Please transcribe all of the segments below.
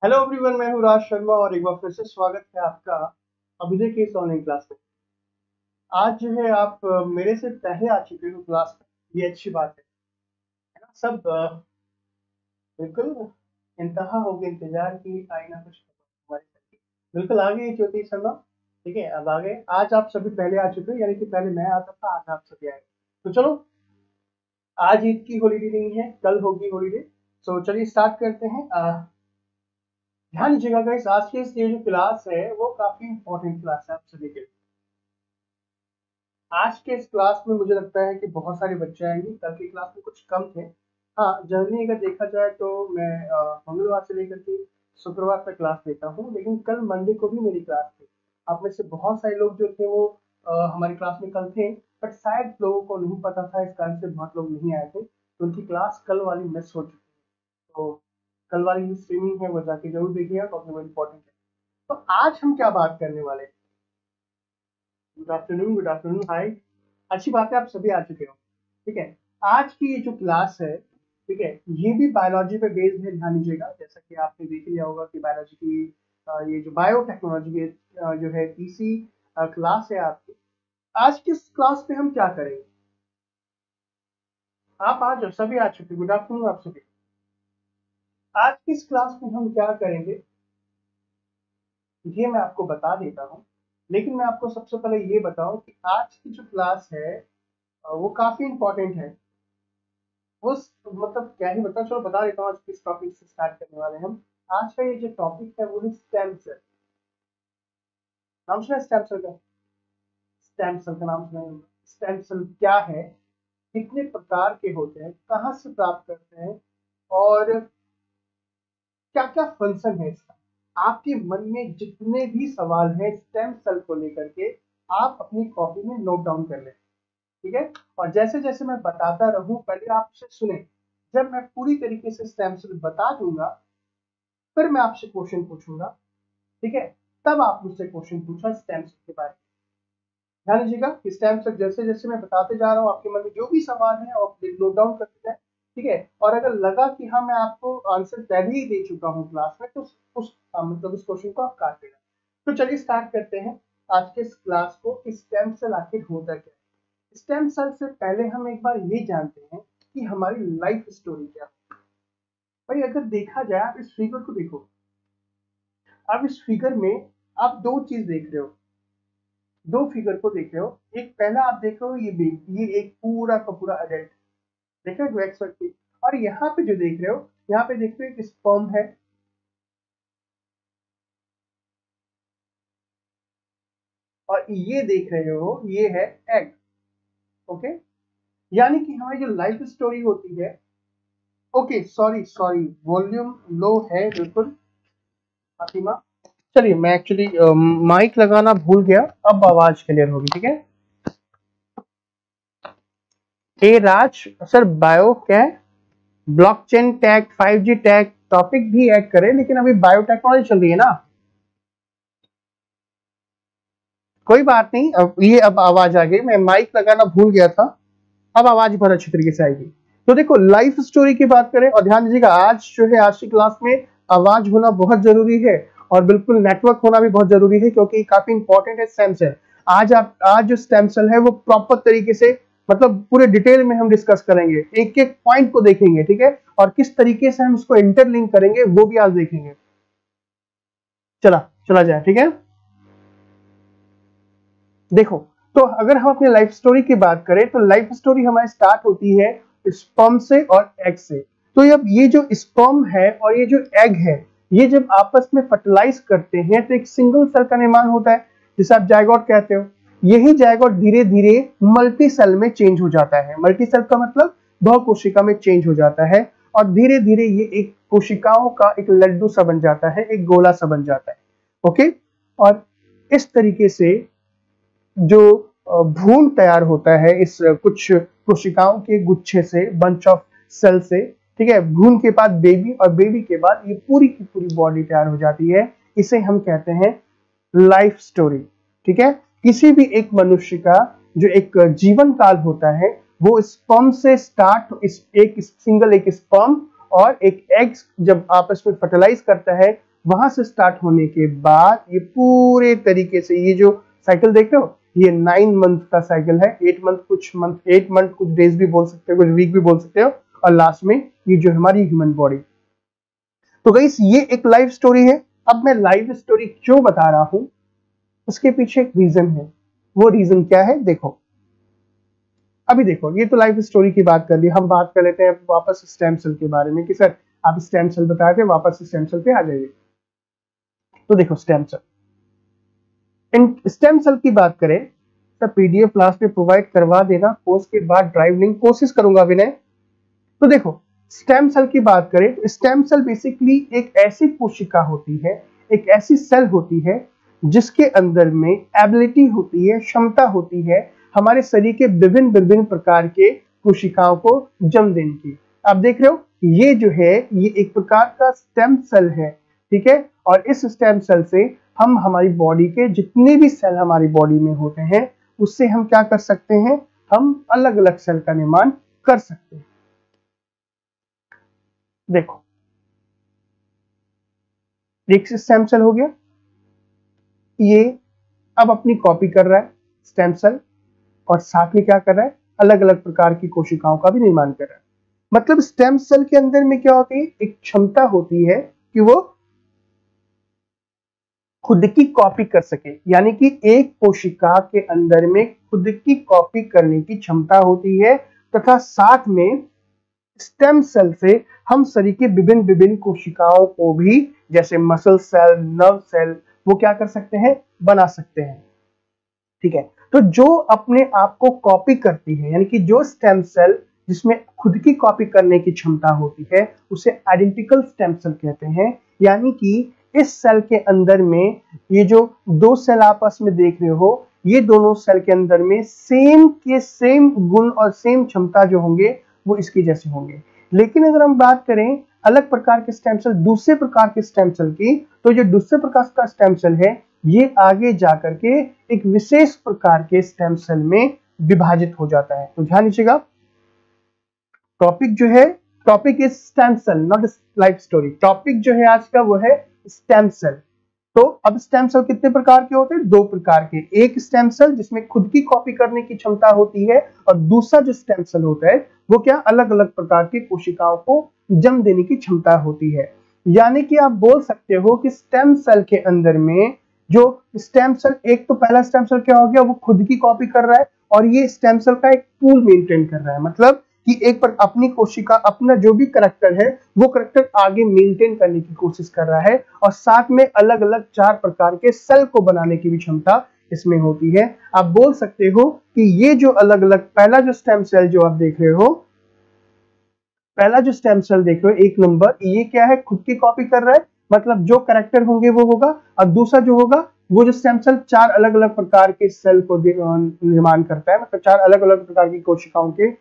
Hello everyone, मैं हूँ राज शर्मा और एक बार फिर से स्वागत है आपका अभिनय के इस ऑनलाइन क्लास में। आज जो है आप मेरे से पहले आ चुके हो क्लास में, ये अच्छी बात है ना। सब बिल्कुल इंतहा हो गया इंतजार की आई ना कुछ हमारे साथ की। बिल्कुल आ गई ज्योति शर्मा। ठीक है, अब आ गए। आज आप सभी पहले आ चुके हो, यानी कि पहले मैं आता था, आज आप सभी आए। तो चलो, आज ईद की हॉलीडे नहीं है, कल होगी हॉलीडे। तो चलिए स्टार्ट करते हैं। ध्यान दीजिएगा गाइस, आज की ये जो क्लास है वो काफी इंपॉर्टेंट क्लास है आप सभी के लिए। आज के इस क्लास में मुझे लगता है कि बहुत सारे बच्चे आएंगे, कल की क्लास में कुछ कम थे। हाँ, जनरली अगर देखा जाए तो मैं मंगलवार से लेकर के शुक्रवार तक क्लास लेता हूँ, लेकिन कल मंडे को भी मेरी क्लास थी। आप में से बहुत सारे लोग जो थे वो हमारी क्लास में कल थे, बट शायद लोगों को नहीं पता था, इस कारण से बहुत लोग नहीं आए थे, तो उनकी क्लास कल वाली मिस हो चुकी है। तो कल वाली जो स्ट्रीमिंग है वो जाके जरूर देखिएगा, क्योंकि वो इम्पोर्टेंट है। तो आज हम क्या बात करने वाले हैं? गुड आफ्टरनून, गुड आफ्टरनून, हाय। अच्छी बात है, आप सभी आ चुके हो। ठीक है, आज की ये जो क्लास है, ठीक है, ये भी बायोलॉजी पे बेस्ड है। ध्यान दीजिएगा, जैसा कि आपने देख लिया होगा कि बायोलॉजी की ये जो बायोटेक्नोलॉजी की जो है तीसरी क्लास है आपकी। आज की इस क्लास में हम क्या करेंगे? आप आ जाओ, सभी आ चुके। गुड आफ्टरनून आप सभी। आज की इस क्लास में हम क्या करेंगे ये मैं आपको बता देता हूँ, लेकिन मैं आपको सबसे पहले ये बताऊं कि आज की जो क्लास है वो काफी इंपॉर्टेंट है। वो मतलब क्या ही बताऊं, चलो बता देता हूँ आज किस टॉपिक से स्टार्ट करने वाले हैं हम। आज का ये जो टॉपिक है वो है स्टेम सेल। नाम सुना स्टेम सेल का? स्टेम सेल का नाम सुना? स्टेम सेल क्या है, कितने प्रकार के होते हैं, कहाँ से प्राप्त करते हैं, और क्या क्या फंक्शन है इसका। आपके मन में जितने भी सवाल हैं स्टेम सेल को लेकर के, आप अपनी कॉपी में नोट डाउन कर लें। ठीक है, और जैसे जैसे मैं बताता रहूं, पहले आप उसे सुने। जब मैं पूरी तरीके से स्टेम सेल बता दूंगा, फिर मैं आपसे क्वेश्चन पूछूंगा। ठीक है, तब आप मुझसे क्वेश्चन पूछा स्टेम सेल के बारे में। ध्यान दीजिएगा कि स्टेम सेल जैसे जैसे मैं बताते जा रहा हूँ, आपके मन में जो भी सवाल है आप नोट डाउन करते जाए। ठीक है, और अगर लगा कि हाँ मैं आपको आंसर पहले ही दे चुका हूँ क्लास में, तो मतलब उस क्वेश्चन को आप काट लेना। तो चलिए स्टार्ट करते हैं आज के इस क्लास को। स्टेम सेल आखिर होता क्या है? स्टेम सेल से पहले हम एक बार ये जानते हैं कि हमारी लाइफ स्टोरी क्या है। भाई अगर देखा जाए, आप इस फिगर को देखो। अब इस फिगर में आप दो चीज देख रहे हो, दो फिगर को देख रहे हो। एक पहला आप देख रहे हो ये बेबी, ये एक पूरा का पूरा अडल्ट, देख रहे हो एक्स व्यक्ति। और यहाँ पे जो देख रहे हो, यहाँ पे देख रहे हो एक स्पर्म है, और ये देख रहे हो ये है एग। ओके, यानी कि हमारी जो लाइफ स्टोरी होती है। Okay, sorry sorry, volume low है बिल्कुल फातिमा। चलिए, मैं एक्चुअली माइक लगाना भूल गया, अब आवाज क्लियर होगी। ठीक है, ए राज सर, बायो क्या है? Blockchain tag, 5G tag topic भी ऐड करें, लेकिन अभी बायोटेक्नोलॉजी चल रही है ना। कोई बात नहीं, अब आवाज आ गई, मैं माइक लगाना भूल गया था। अब आवाज बहुत अच्छी तरीके से आएगी। तो देखो, लाइफ स्टोरी की बात करें, और ध्यान दीजिएगा आज जो है आज की क्लास में आवाज होना बहुत जरूरी है, और बिल्कुल नेटवर्क होना भी बहुत जरूरी है, क्योंकि काफी इंपॉर्टेंट है स्टेम सेल। आज जो स्टेम सेल है वो प्रॉपर तरीके से, मतलब पूरे डिटेल में हम डिस्कस करेंगे, एक एक पॉइंट को देखेंगे। ठीक है, और किस तरीके से हम इसको इंटरलिंक करेंगे वो भी आज देखेंगे। चला जाए, ठीक है। देखो, तो अगर हम अपने लाइफ स्टोरी की बात करें, तो लाइफ स्टोरी हमारी स्टार्ट होती है स्पर्म से और एग से। तो अब ये जो स्पर्म है और ये जो एग है, ये जब आपस में फर्टिलाइज करते हैं तो एक सिंगल सेल का निर्माण होता है, जिसे आप जायगोट कहते हो। यही जायगोट धीरे धीरे मल्टी सेल में चेंज हो जाता है। मल्टी सेल का मतलब बहु कोशिका में चेंज हो जाता है, और धीरे धीरे ये एक कोशिकाओं का एक लड्डू सा बन जाता है, एक गोला सा बन जाता है। ओके, और इस तरीके से जो भ्रूण तैयार होता है इस कुछ कोशिकाओं के गुच्छे से, बंच ऑफ सेल से। ठीक है, भ्रूण के बाद बेबी, और बेबी के बाद ये पूरी की पूरी बॉडी तैयार हो जाती है। इसे हम कहते हैं लाइफ स्टोरी। ठीक है, किसी भी एक मनुष्य का जो एक जीवन काल होता है वो स्पर्म से स्टार्ट, एक स्पर्म और एक एग जब आपस में फर्टिलाइज करता है, वहां से स्टार्ट होने के बाद ये पूरे तरीके से, ये जो साइकिल देख रहे हो, ये 9 मंथ का साइकिल है। 8 मंथ कुछ डेज भी बोल सकते हो, कुछ वीक भी बोल सकते हो, और लास्ट में ये जो हमारी ह्यूमन बॉडी। तो गाइस ये एक लाइफ स्टोरी है। अब मैं लाइफ स्टोरी क्यों बता रहा हूं, उसके पीछे एक रीजन है। वो रीजन क्या है, देखो अभी देखो, ये तो लाइफ स्टोरी की बात कर ली, हम बात कर लेते हैं वापस स्टेम सेल के बारे में कि सर आप स्टेम सेल बताए थे, वापस स्टेम सेल पे आ जाइए। तो देखो स्टेम सेल, इन स्टेम सेल की बात करें तो पीडीएफ क्लास में प्रोवाइड करवा देना, कोर्स के बाद ड्राइव लिंक कोशिश करूंगा विनय। तो देखो स्टेम सेल की बात करें तो स्टेम सेल बेसिकली एक ऐसी कोशिका होती है, एक ऐसी सेल होती है जिसके अंदर में एबिलिटी होती है, क्षमता होती है हमारे शरीर के विभिन्न विभिन्न प्रकार के कोशिकाओं को जन्म देने की। आप देख रहे हो ये जो है ये एक प्रकार का स्टेम सेल है, ठीक है। और इस स्टेम सेल से हम हमारी बॉडी के जितने भी सेल हमारी बॉडी में होते हैं उससे हम क्या कर सकते हैं, हम अलग अलग सेल का निर्माण कर सकते हैं। देखो एक स्टेम सेल हो गया, ये अब अपनी कॉपी कर रहा है स्टेम सेल, और साथ में क्या कर रहा है, अलग अलग प्रकार की कोशिकाओं का भी निर्माण कर रहा है। मतलब स्टेम सेल के अंदर में क्या होती है, एक क्षमता होती है कि वो खुद की कॉपी कर सके, यानी कि एक कोशिका के अंदर में खुद की कॉपी करने की क्षमता होती है, तथा साथ में स्टेम सेल से हम शरीर के विभिन्न विभिन्न कोशिकाओं को भी, जैसे मसल सेल, नर्व सेल, वो क्या कर सकते हैं, बना सकते हैं, ठीक है। तो जो अपने आप को कॉपी करती है, यानी कि जो स्टेम सेल जिसमें खुद की कॉपी करने की क्षमता होती है उसे आइडेंटिकल स्टेम सेल कहते हैं। यानी कि इस सेल के अंदर में ये जो दो सेल आपस में देख रहे हो, ये दोनों सेल के अंदर में सेम के सेम गुण और सेम क्षमता जो होंगे वो इसके जैसे होंगे। लेकिन अगर हम बात करें अलग प्रकार के स्टेम सेल, दूसरे प्रकार के स्टेम सेल की, तो जो दूसरे प्रकार का स्टेम सेल है ये आगे जाकर के एक विशेष प्रकार के स्टेम सेल में विभाजित हो जाता है। तो ध्यान दीजिएगा, टॉपिक जो है, topic is stem cell, not life story. Topic जो है आज का वो है स्टेम सेल। तो अब स्टेम सेल कितने प्रकार के होते हैं, दो प्रकार के। एक स्टेम सेल जिसमें खुद की कॉपी करने की क्षमता होती है, और दूसरा जो स्टेम सेल होता है वो क्या, अलग अलग प्रकार की कोशिकाओं को जन्म देने की क्षमता होती है। यानी कि आप बोल सकते हो कि स्टेम सेल के अंदर में जो स्टेम सेल, एक तो पहला स्टेम सेल क्या हो गया, वो खुद की कॉपी कर रहा है, और ये स्टेम सेल का एक पूल मेंटेन कर रहा है। मतलब कि एक पर अपनी कोशिका, अपना जो भी करैक्टर है वो करैक्टर आगे मेंटेन करने की कोशिश कर रहा है, और साथ में अलग अलग 4 प्रकार के सेल को बनाने की भी क्षमता इसमें होती है। आप बोल सकते हो कि ये जो अलग अलग, पहला जो स्टेम सेल जो आप देख रहे हो, पहला जो स्टेम सेल देख रहे हो 1 नंबर, ये क्या है, खुद की कॉपी कर रहा है, मतलब जो करैक्टर होंगे वो होगा। और दूसरा जो होगा वो जो स्टेम सेल 4 अलग अलग प्रकार के सेल को निर्माण करता है, मतलब 4 अलग अलग प्रकार की कोशिकाओं के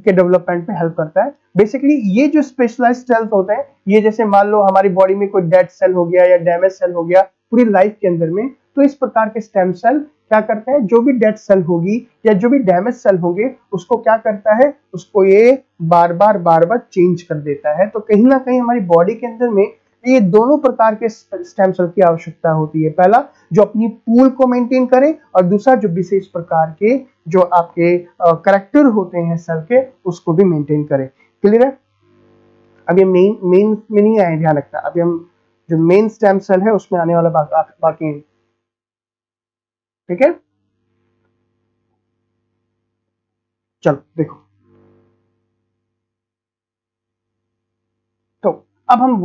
डेवलपमेंट में हेल्प करता है। बेसिकली ये जो स्पेशलाइज्ड सेल्स होते हैं, ये जैसे मान लो हमारी बॉडी में कोई डेड सेल हो गया या डैमेज सेल हो गया पूरी लाइफ के अंदर में, तो इस प्रकार के स्टेम सेल क्या करते हैं, जो भी डेड सेल होगी या जो भी डैमेज सेल होंगे उसको क्या करता है, उसको ये बार बार चेंज कर देता है। तो कहीं ना कहीं हमारी बॉडी के अंदर में ये दोनों प्रकार के स्टेम सेल की आवश्यकता होती है। पहला जो अपनी पूल को मेंटेन करे, और दूसरा जो विशेष प्रकार के जो आपके करैक्टर होते हैं सेल के, उसको भी मेंटेन करे। क्लियर है? अब ये मेन में नहीं आए, ध्यान रखना। अभी हम जो मेन स्टेम सेल है उसमें आने वाला बाकी, ठीक है। चलो देखो, तो अब हम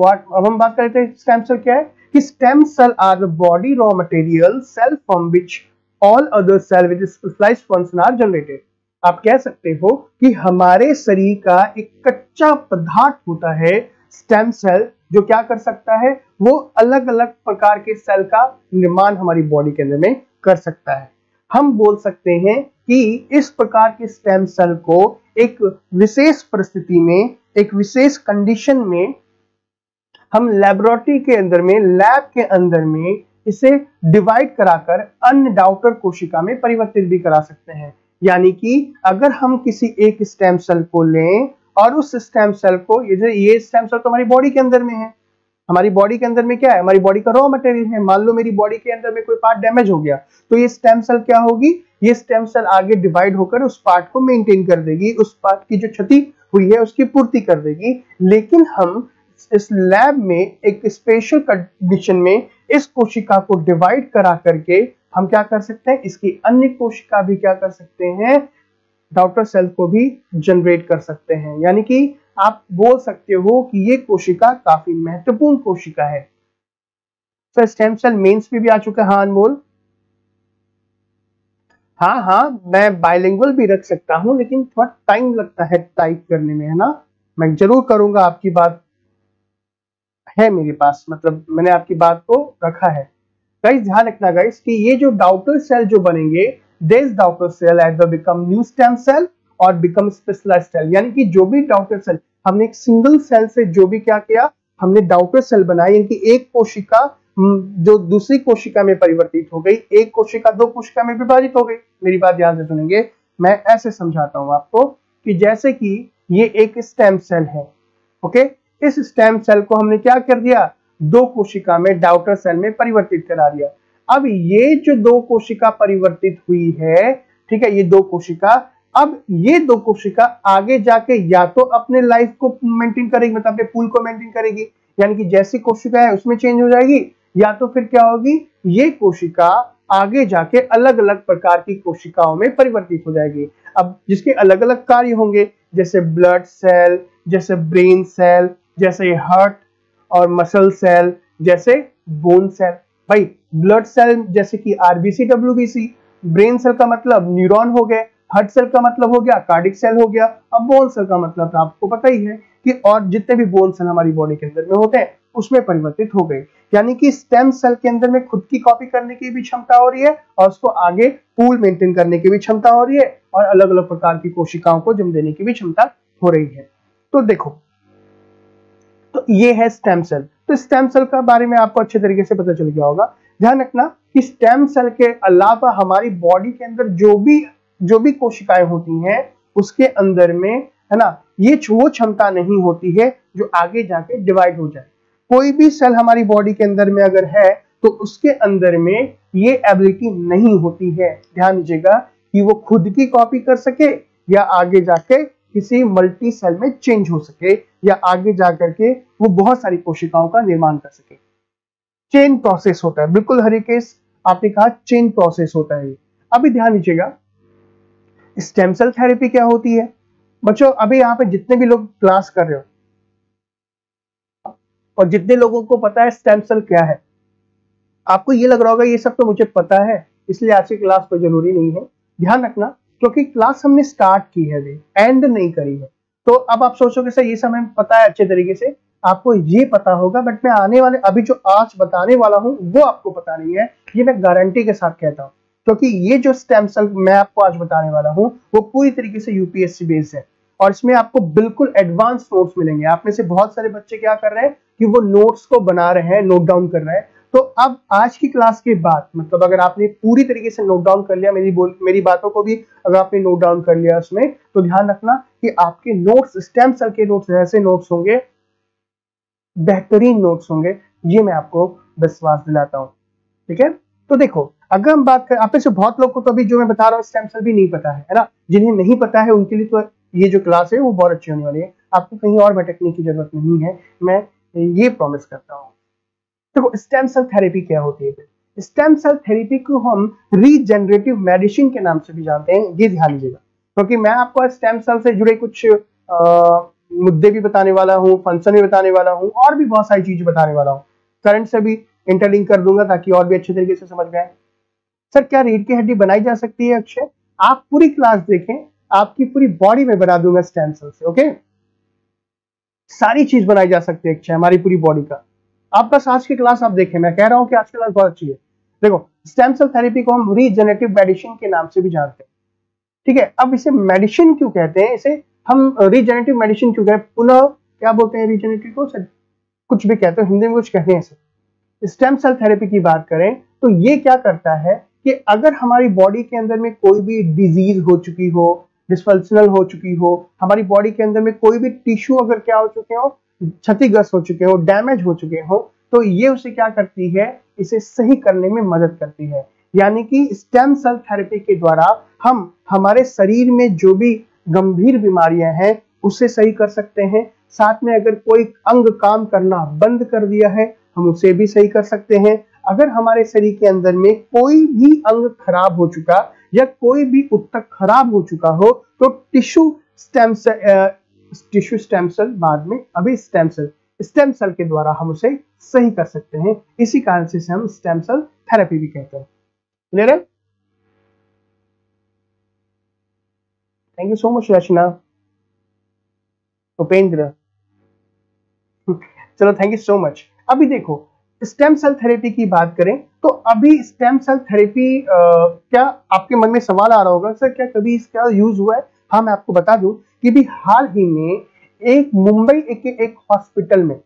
बात कर रहे थे स्टेम सेल क्या है, कि stem cell are the body raw material cell from which all other cell with specialised function are generated. आप कह सकते हो कि हमारे शरीर का एक कच्चा पदार्थ होता है स्टेम सेल, जो क्या कर सकता है, वो अलग अलग प्रकार के सेल का निर्माण हमारी बॉडी के अंदर में कर सकता है। हम बोल सकते हैं कि इस प्रकार के स्टेम सेल को एक विशेष परिस्थिति में, एक विशेष कंडीशन में हम लेबोरेटरी के अंदर में, लैब के अंदर में इसे डिवाइड कराकर अन्य डॉटर कोशिका में परिवर्तित भी करा सकते हैं। यानी कि अगर हम किसी एक स्टेम सेल को लें और उस स्टेम सेल को, ये स्टेम सेल तो हमारी बॉडी के अंदर में है, हमारी बॉडी के अंदर में क्या है, हमारी बॉडी का रॉ मटेरियल है। मान लो मेरी बॉडी के अंदर में कोई पार्ट डैमेज हो गया, तो ये स्टेम सेल क्या होगी, ये स्टेम सेल आगे डिवाइड होकर उस पार्ट को मेंटेन कर देगी, उस पार्ट की जो क्षति हुई है उसकी पूर्ति कर देगी। लेकिन हम इस लैब में एक स्पेशल कंडीशन में इस कोशिका को डिवाइड करा करके हम क्या कर सकते हैं, इसकी अन्य कोशिका भी क्या कर सकते हैं, डॉटर सेल को भी जनरेट कर सकते हैं। यानी कि आप बोल सकते हो कि ये कोशिका काफी महत्वपूर्ण कोशिका है। तो स्टेम सेल मेंस में भी आ चुका है। हाँ अनमोल, हाँ मैं बायलिंगुअल भी रख सकता हूं, लेकिन थोड़ा टाइम लगता है टाइप करने में, है ना। मैं जरूर करूंगा, आपकी बात है मेरे पास, मतलब मैंने आपकी बात को रखा है। गाइस ध्यान रखना गाइस कि ये जो डॉटर सेल जो बनेंगे, this daughter cell either become new stem cell और बिकम स्पेशलाइज्ड सेल। यानी कि जो भी डॉटर सेल हमने एक सिंगल सेल से जो भी क्या किया, हमने डॉटर सेल बनाई, यानी कि एक कोशिका जो दूसरी कोशिका में परिवर्तित हो गई, एक कोशिका दो कोशिका में विभाजित हो गई। मेरी बात ध्यान से सुनेंगे, मैं ऐसे समझाता हूं आपको कि जैसे कि ये एक स्टेम सेल है, ओके। इस स्टेम सेल को हमने क्या कर दिया, दो कोशिका में डॉटर सेल में परिवर्तित करा दिया। अब ये जो दो कोशिका परिवर्तित हुई है, ठीक है, ये दो कोशिका, अब ये दो कोशिका आगे जाके या तो अपने लाइफ को मेंटेन करेगी, मतलब अपने पूल को मेंटेन करेगी, यानी कि जैसी कोशिका है उसमें चेंज हो जाएगी, या तो फिर क्या होगी, ये कोशिका आगे जाके अलग अलग प्रकार की कोशिकाओं में परिवर्तित हो जाएगी। अब जिसके अलग अलग कार्य होंगे, जैसे ब्लड सेल, जैसे ब्रेन सेल, जैसे हार्ट और मसल सेल, जैसे बोन सेल। भाई ब्लड सेल जैसे कि आरबीसी डब्ल्यूबीसी, ब्रेन सेल का मतलब न्यूरॉन हो गए, हार्ट सेल का मतलब हो गया कार्डिक सेल हो गया, अब बोन सेल का मतलब तो आपको पता ही है कि और जितने भी बोन सेल हमारी बॉडी के अंदर में होते हैं उसमें परिवर्तित हो गए। यानी कि स्टेम सेल के अंदर में खुद की कॉपी करने की भी क्षमता हो रही है और उसको आगे पूल मेंटेन करने की भी क्षमता हो रही है और अलग अलग प्रकार की कोशिकाओं को जन्म देने की भी क्षमता हो रही है। तो देखो, तो ये है स्टेम सेल। तो स्टेम सेल का बारे में आपको अच्छे तरीके से पता चल गया होगा। ध्यान रखना कि स्टेम सेल के अलावा हमारी बॉडी के अंदर जो भी कोशिकाएं होती हैं उसके अंदर में, है ना, ये वो क्षमता नहीं होती है जो आगे जाके डिवाइड हो जाए। कोई भी सेल हमारी बॉडी के अंदर में अगर है तो उसके अंदर में ये एबिलिटी नहीं होती है, ध्यान दीजिएगा, कि वो खुद की कॉपी कर सके या आगे जाके किसी मल्टी सेल में चेंज हो सके या आगे जाकर के वो बहुत सारी कोशिकाओं का निर्माण कर सके। चेन प्रोसेस होता है, बिल्कुल हरिकेश आपने कहा चेन प्रोसेस होता है। अभी ध्यान दीजिएगा, स्टेम सेल थेरेपी क्या होती है बच्चों। अभी यहाँ पे जितने भी लोग क्लास कर रहे हो और जितने लोगों को पता है स्टेम सेल क्या है, आपको ये लग रहा होगा ये सब तो मुझे पता है इसलिए आज की क्लास कोई जरूरी नहीं है। ध्यान रखना, क्योंकि क्लास हमने स्टार्ट की है, एंड नहीं करी है। तो अब आप सोचोगे सर ये सब हमें पता है अच्छे तरीके से, आपको ये पता होगा, बट मैं आने वाले अभी जो आज बताने वाला हूं वो आपको पता नहीं है, ये मैं गारंटी के साथ कहता हूं। क्योंकि ये जो स्टेम सेल मैं आपको आज बताने वाला हूं वो पूरी तरीके से यूपीएससी बेस्ड है और इसमें आपको बिल्कुल एडवांस नोट्स मिलेंगे। आप में से बहुत सारे बच्चे क्या कर रहे हैं कि वो नोट्स को बना रहे हैं, नोट डाउन कर रहे हैं। तो अब आज की क्लास के बाद, मतलब अगर आपने पूरी तरीके से नोट डाउन कर लिया, मेरी बातों को भी अगर आपने नोट डाउन कर लिया उसमें, तो ध्यान रखना कि आपके नोट्स, स्टेम सेल के नोट्स ऐसे नोट्स होंगे, बेहतरीन नोट्स होंगे, ये मैं आपको विश्वास दिलाता हूं। ठीक है, तो देखो, अगर हम बात करें, आप में से बहुत लोग को तो अभी जो मैं बता रहा हूँ स्टेम सेल भी नहीं पता है ना। जिन्हें नहीं पता है उनके लिए तो ये जो क्लास है वो बहुत अच्छी होने वाली है, आपको कहीं और भटकने की जरूरत नहीं है, मैं ये प्रॉमिस करता हूँ। देखो, स्टेम सेल थेरेपी क्या होती है। स्टेम सेल थेरेपी को हम रीजेनरेटिव मेडिसिन के नाम से भी जानते हैं, ये ध्यान दीजिएगा, क्योंकि मैं आपको स्टेम सेल से जुड़े कुछ मुद्दे भी बताने वाला हूँ, फंक्शन भी बताने वाला हूँ और भी बहुत सारी चीज बताने वाला हूँ। करंट से भी इंटरलिंक कर दूंगा ताकि और भी अच्छे तरीके से समझ में आए। सर क्या रीढ़ की हड्डी बनाई जा सकती है? अक्षय, आप पूरी क्लास देखें, आपकी पूरी बॉडी में बना दूंगा स्टेम सेल से। ओके, सारी चीज बनाई जा सकती है अक्षय, हमारी पूरी बॉडी का। आप बस आज की क्लास आप देखें, मैं कह रहा हूं कि आज की क्लास बहुत अच्छी है। देखो, स्टेम सेल थेरेपी को हम रीजेनरेटिव मेडिसिन के नाम से भी जानते हैं। ठीक है, अब इसे मेडिसिन क्यों कहते हैं, इसे हम रीजेनरेटिव मेडिसिन क्यों कहते हैं, पुनः क्या बोलते हैं रीजेनरेटिव को, सर कुछ भी कहते हैं, हिंदी में कुछ कहते हैं इसे। स्टेम सेल थेरेपी की बात करें तो ये क्या करता है कि अगर हमारी बॉडी के अंदर में कोई भी डिजीज हो चुकी हो, डिसफंक्शनल हो चुकी हो, हमारी बॉडी के अंदर में कोई भी टिश्यू अगर क्या हो चुके हो, क्षतिग्रस्त हो चुके हो, डैमेज हो चुके हो, तो ये उसे क्या करती है, इसे सही करने में मदद करती है। यानी कि स्टेम सेल थेरेपी के द्वारा हम हमारे शरीर में जो भी गंभीर बीमारियां हैं उसे सही कर सकते हैं। साथ में अगर कोई अंग काम करना बंद कर दिया है हम उसे भी सही कर सकते हैं। अगर हमारे शरीर के अंदर में कोई भी अंग खराब हो चुका या कोई भी ऊतक खराब हो चुका हो तो टिश्यू स्टेम सेल बाद में अभी स्टेम सेल के द्वारा हम उसे सही कर सकते हैं। इसी कारण से हम स्टेम सेल थेरेपी भी कहते हैं। क्लियर है? थैंक यू सो मच रचना, उपेंद्र। चलो थैंक यू सो मच। अभी देखो स्टेम सेल थेरेपी की बात करें तो अभी स्टेम सेल थेरेपी क्या आपके मन में सवाल आ रहा होगा, सर क्या कभी इसका यूज हुआ है? हाँ, मैं आपको बता दूं कि भी हाल ही में एक मुंबई एक हॉस्पिटल में,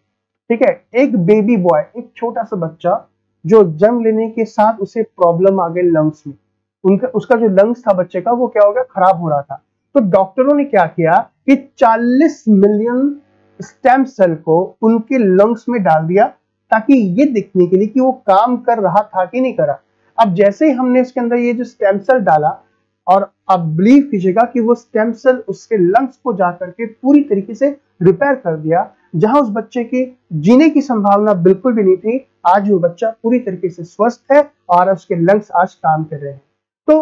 ठीक है, एक बेबी बॉय, एक छोटा सा बच्चा जो जन्म लेने के साथ उसे प्रॉब्लम आ गई लंग्स में। उसका जो लंग्स था बच्चे का वो क्या हो गया, खराब हो रहा था। तो डॉक्टरों ने क्या किया कि 40 मिलियन स्टेम सेल को उनके लंग्स में डाल दिया ताकि ये देखने के लिए कि वो काम कर रहा था कि नहीं करा। अब जैसे ही हमने इसके अंदर ये जो स्टेम सेल डाला और अब बिलीव कीजिएगा कि वो स्टेम सेल उसके लंग्स को जाकर के पूरी तरीके से रिपेयर कर दिया। जहां उस बच्चे के जीने की संभावना बिल्कुल भी नहीं थी, आज वो बच्चा पूरी तरीके से स्वस्थ है और उसके लंग्स आज काम कर रहे हैं। तो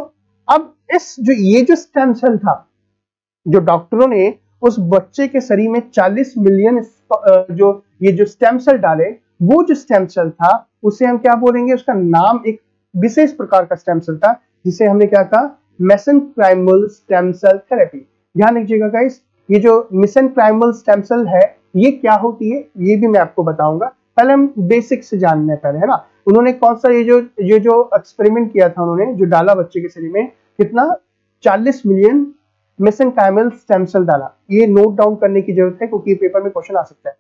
अब ये जो स्टेम सेल था, जो डॉक्टरों ने उस बच्चे के शरीर में 40 मिलियन जो स्टेम सेल डाले, वो जो स्टेम सेल था उसे हम क्या बोलेंगे, उसका नाम एक विशेष प्रकार का स्टेम सेल था जिसे हमने क्या कहा, मेसेनकाइमल स्टेम सेल थेरेपी। ध्यान रखिएगा गाइस, ये जो मेसेनकाइमल स्टेम सेल है ये क्या होती है ये भी मैं आपको बताऊंगा। पहले हम बेसिक से जानने पहले, है ना। उन्होंने कौन सा ये जो एक्सपेरिमेंट किया था, उन्होंने जो डाला बच्चे के शरीर में कितना 40 मिलियन मेसेनकाइमल स्टेम सेल डाला। ये नोट डाउन करने की जरूरत है क्योंकि पेपर में क्वेश्चन आ सकता है।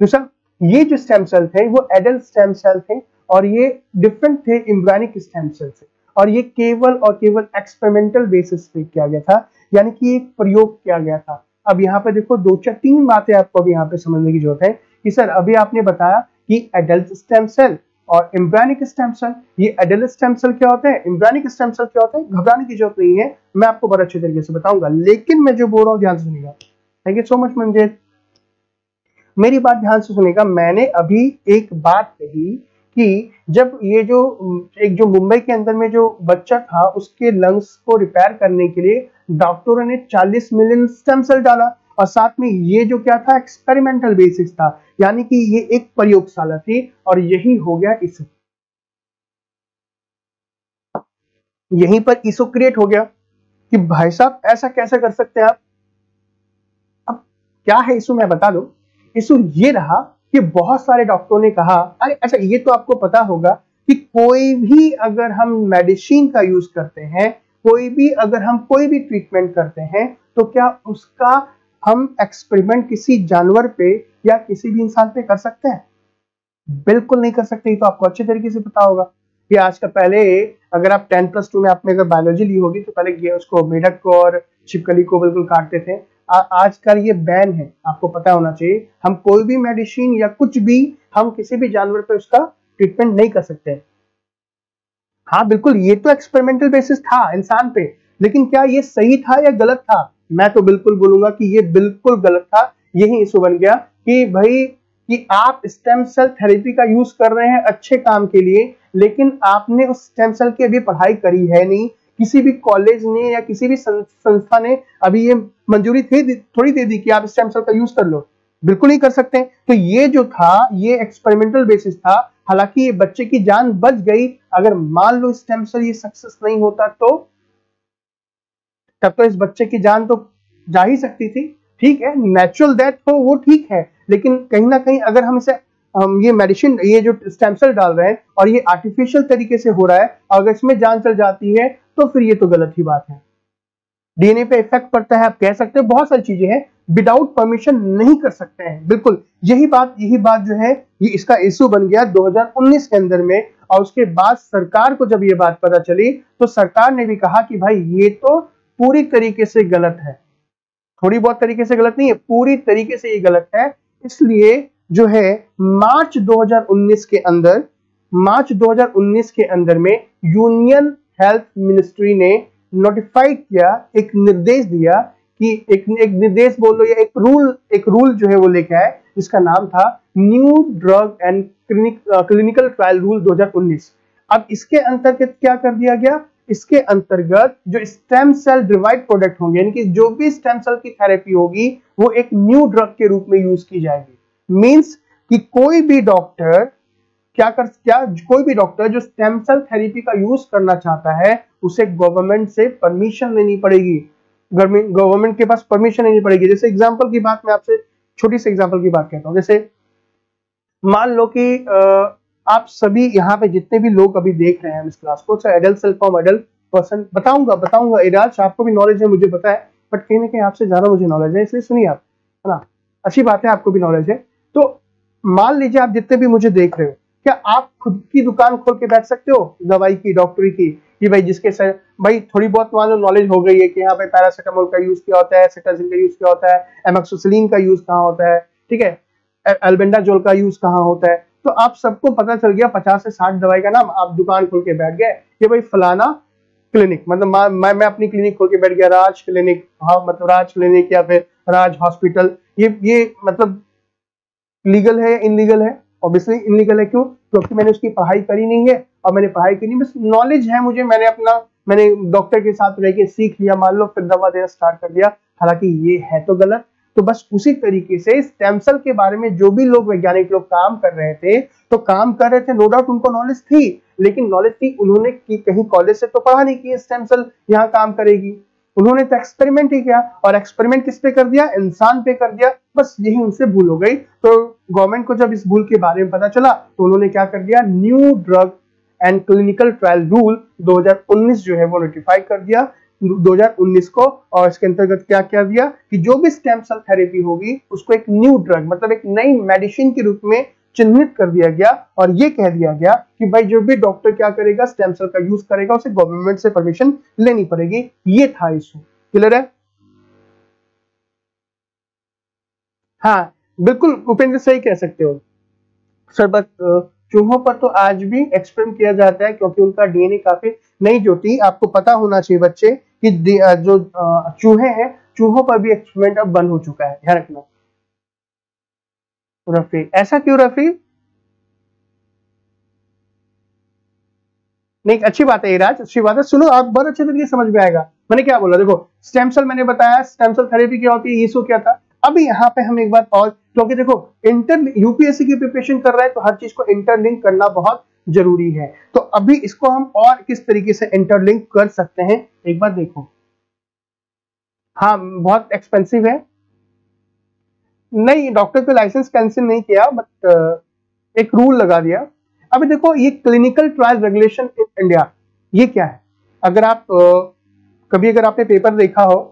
दूसरा, ये जो स्टेम सेल थे वो एडल्ट स्टेम सेल थे और ये डिफरेंट थे एम्ब्रियोनिक स्टेम सेल से, और ये केवल और केवल एक्सपेरिमेंटल बेसिस पे किया गया था, यानी कि एक प्रयोग किया गया था। अब यहाँ पे देखो 2-3 बातें आपको अभी यहाँ पे समझने की जरूरत है कि सर अभी आपने बताया कि एडल्ट स्टेम सेल और एम्ब्रियोनिक स्टेम सेल, ये एडल्ट स्टेम सेल क्या होते हैं, एम्ब्रियोनिक स्टेम सेल क्या होते हैं, घबराने की जरूरत नहीं है, मैं आपको बड़े अच्छे तरीके से बताऊंगा। लेकिन मैं जो बोल रहा हूँ ध्यान से सुनिएगा। Thank you so much Manjit, मेरी बात ध्यान से सुनेगा। मैंने अभी एक बात कही कि जब ये जो मुंबई के अंदर में जो बच्चा था उसके लंग्स को रिपेयर करने के लिए डॉक्टरों ने 40 मिलियन स्टेम सेल डाला, और साथ में ये जो क्या था, एक्सपेरिमेंटल बेसिस था, यानी कि ये एक प्रयोगशाला थी, और यही हो गया इशू। यहीं पर इशू क्रिएट हो गया कि भाई साहब ऐसा कैसे कर सकते हैं आप। अब क्या है इशू, मैं बता दूं। इशू ये रहा कि बहुत सारे डॉक्टरों ने कहा, अरे अच्छा ये तो आपको पता होगा कि कोई भी अगर हम मेडिसिन का यूज करते हैं, कोई भी ट्रीटमेंट करते हैं, तो क्या उसका हम एक्सपेरिमेंट किसी जानवर पे या किसी भी इंसान पे कर सकते हैं? बिल्कुल नहीं कर सकते। तो आपको अच्छे तरीके से पता होगा कि आज का पहले अगर आप 10+2 में आपने अगर बायोलॉजी ली होगी तो पहले उसको मेढक को और छिपकली को बिल्कुल काटते थे। आजकल ये बैन है, आपको पता होना चाहिए। हम कोई भी मेडिसिन या कुछ भी हम किसी भी जानवर पे उसका ट्रीटमेंट नहीं कर सकते। हाँ बिल्कुल, ये तो एक्सपेरिमेंटल बेसिस था इंसान पे, लेकिन क्या ये सही था या गलत था? मैं तो बिल्कुल बोलूंगा कि ये बिल्कुल गलत था। यही इशू बन गया कि भाई कि आप स्टेम सेल थेरेपी का यूज कर रहे हैं अच्छे काम के लिए, लेकिन आपने उस स्टेम सेल की अभी पढ़ाई करी है नहीं। किसी भी कॉलेज ने या किसी भी संस्था ने अभी ये मंजूरी थोड़ी दे दी कि आप स्टेम सेल का यूज कर लो, बिल्कुल नहीं कर सकते। तो ये जो था ये एक्सपेरिमेंटल बेसिस था। हालांकि ये बच्चे की जान बच गई। अगर मान लो स्टेम सेल ये सक्सेस नहीं होता तो तब तो इस बच्चे की जान तो जा ही सकती थी। ठीक है, नेचुरल डेथ हो वो ठीक है, लेकिन कहीं ना कहीं अगर हम ये मेडिसिन, ये जो स्टेम सेल डाल रहे हैं और ये आर्टिफिशियल तरीके से हो रहा है, अगर इसमें जान चल जाती है तो फिर ये तो गलत ही बात है। डीएनए पे इफेक्ट पड़ता है, आप कह सकते हो, बहुत सारी चीजें हैं, विदाउट परमिशन नहीं कर सकते हैं। बिल्कुल यही बात जो है ये इसका इशू बन गया 2019 के अंदर में। और उसके बाद सरकार को जब ये बात पता चली तो सरकार ने भी कहा कि भाई ये तो पूरी तरीके से गलत है, थोड़ी बहुत तरीके से गलत नहीं है, पूरी तरीके से ये गलत है। इसलिए जो है मार्च 2019 के अंदर, मार्च 2019 के अंदर में यूनियन हेल्थ मिनिस्ट्री ने नोटिफाई किया, एक निर्देश दिया कि एक निर्देश बोल लो या एक रूल जो है वो लेके आए जिसका नाम था new drug and clinical trial rule 2019। अब इसके अंतर्गत क्या कर दिया गया, इसके अंतर्गत जो स्टेम सेल डिराइव्ड प्रोडक्ट होंगे, यानी कि जो भी स्टेम सेल की थेरेपी होगी वो एक न्यू ड्रग के रूप में यूज की जाएगी। मींस कि कोई भी डॉक्टर कोई भी डॉक्टर जो स्टेम सेल थेरेपी का यूज करना चाहता है उसे गवर्नमेंट से परमिशन लेनी पड़ेगी, गवर्नमेंट के पास परमिशन लेनी पड़ेगी। जैसे एग्जांपल की बात, मैं आपसे छोटी सी एग्जांपल की बात कहता हूं। जैसे मान लो कि आप सभी यहाँ पे जितने भी लोग अभी देख रहे हैं इस क्लास को, चाहे adult self form adult person, बताऊंगा इराज, आपको भी नॉलेज है मुझे पता है, बट कहीं ना कहीं आपसे ज्यादा मुझे नॉलेज है, इसलिए सुनिए आप, है ना, अच्छी बात है आपको भी नॉलेज है। तो मान लीजिए आप जितने भी मुझे देख रहे हो, क्या आप खुद की दुकान खोल के बैठ सकते हो दवाई की, डॉक्टरी की, कि भाई जिसके से भाई थोड़ी बहुत मान लो नॉलेज हो गई है कि यहाँ पे पैरासिटामोल का यूज क्या होता है, सेटाजिन का यूज क्या होता है, एमोक्सिसिलिन का यूज कहाँ होता है, ठीक है, एल्बेंडाजोल का यूज कहाँ होता है, तो आप सबको पता चल गया 50 से 60 दवाई का नाम, आप दुकान खोल के बैठ गए कि भाई फलाना क्लिनिक, मतलब मैं अपनी क्लिनिक खोल के बैठ गया, राज क्लिनिक, हाँ मतलब राज क्लिनिक या फिर राज हॉस्पिटल। ये मतलब लीगल है या इनलीगल है? ऑब्वियसली इनलीगल है। क्यों? क्योंकि मैंने उसकी पढ़ाई करी नहीं है, और मैंने पढ़ाई की नहीं, बस नॉलेज है मुझे, मैंने डॉक्टर के साथ रह के सीख लिया, मान लो, फिर दवा देना स्टार्ट कर दिया, हालांकि ये है तो गलत। तो बस उसी तरीके से स्टेम सेल के बारे में जो भी लोग, वैज्ञानिक लोग काम कर रहे थे, तो काम कर रहे थे, नो डाउट उनको नॉलेज थी, लेकिन नॉलेज थी, उन्होंने की कहीं कॉलेज से तो पढ़ा नहीं कि स्टेम सेल यहाँ काम करेगी, उन्होंने तो एक्सपेरिमेंट ही किया, और एक्सपेरिमेंट किस पे कर दिया? इंसान पे कर दिया, बस यही उनसे भूल हो गई। तो गवर्नमेंट को जब इस भूल के बारे में पता चला तो उन्होंने क्या कर दिया, new drug and clinical trial rule 2019 जो है वो नोटिफाई कर दिया 2019 को, और इसके अंतर्गत क्या क्या दिया कि जो भी स्टेम सेल थेरेपी होगी उसको एक न्यू ड्रग, मतलब एक नई मेडिसिन के रूप में चिन्हित कर दिया गया, और ये कह दिया गया कि भाई जो भी डॉक्टर क्या करेगा, स्टेम सेल का यूज करेगा, उसे गवर्नमेंट से परमिशन लेनी पड़ेगी। ये था इशू। क्लियर है? हाँ बिल्कुल उपेंद्र, सही कह सकते हो सर, बट चूहों पर तो आज भी एक्सपेरिमेंट किया जाता है, क्योंकि उनका डीएनए काफी, नहीं ज्योति आपको पता होना चाहिए बच्चे कि जो चूहे हैं, चूहों पर भी एक्सपेरिमेंट अब बंद हो चुका है, ध्यान रखना। रफी, ऐसा क्यों रफी? नहीं, अच्छी बात है इराज, अच्छी बात है, सुनो आप, बहुत अच्छे तरीके समझ में आएगा मैंने क्या बोला। देखो स्टेम सेल मैंने बताया, स्टेम सेल थेरेपी क्या होती है, इशू क्या था। अभी यहाँ पे हम एक बात और, क्योंकि देखो यूपीएससी की प्रिपरेशन कर रहा है तो हर चीज को इंटरलिंक करना बहुत जरूरी है, तो अभी इसको हम और किस तरीके से इंटरलिंक कर सकते हैं एक बार देखो। हाँ बहुत एक्सपेंसिव है, नहीं डॉक्टर का लाइसेंस कैंसिल नहीं किया, बट एक रूल लगा दिया। अभी देखो ये clinical trial regulation in India, ये क्या है? अगर आप कभी अगर आपने पेपर देखा हो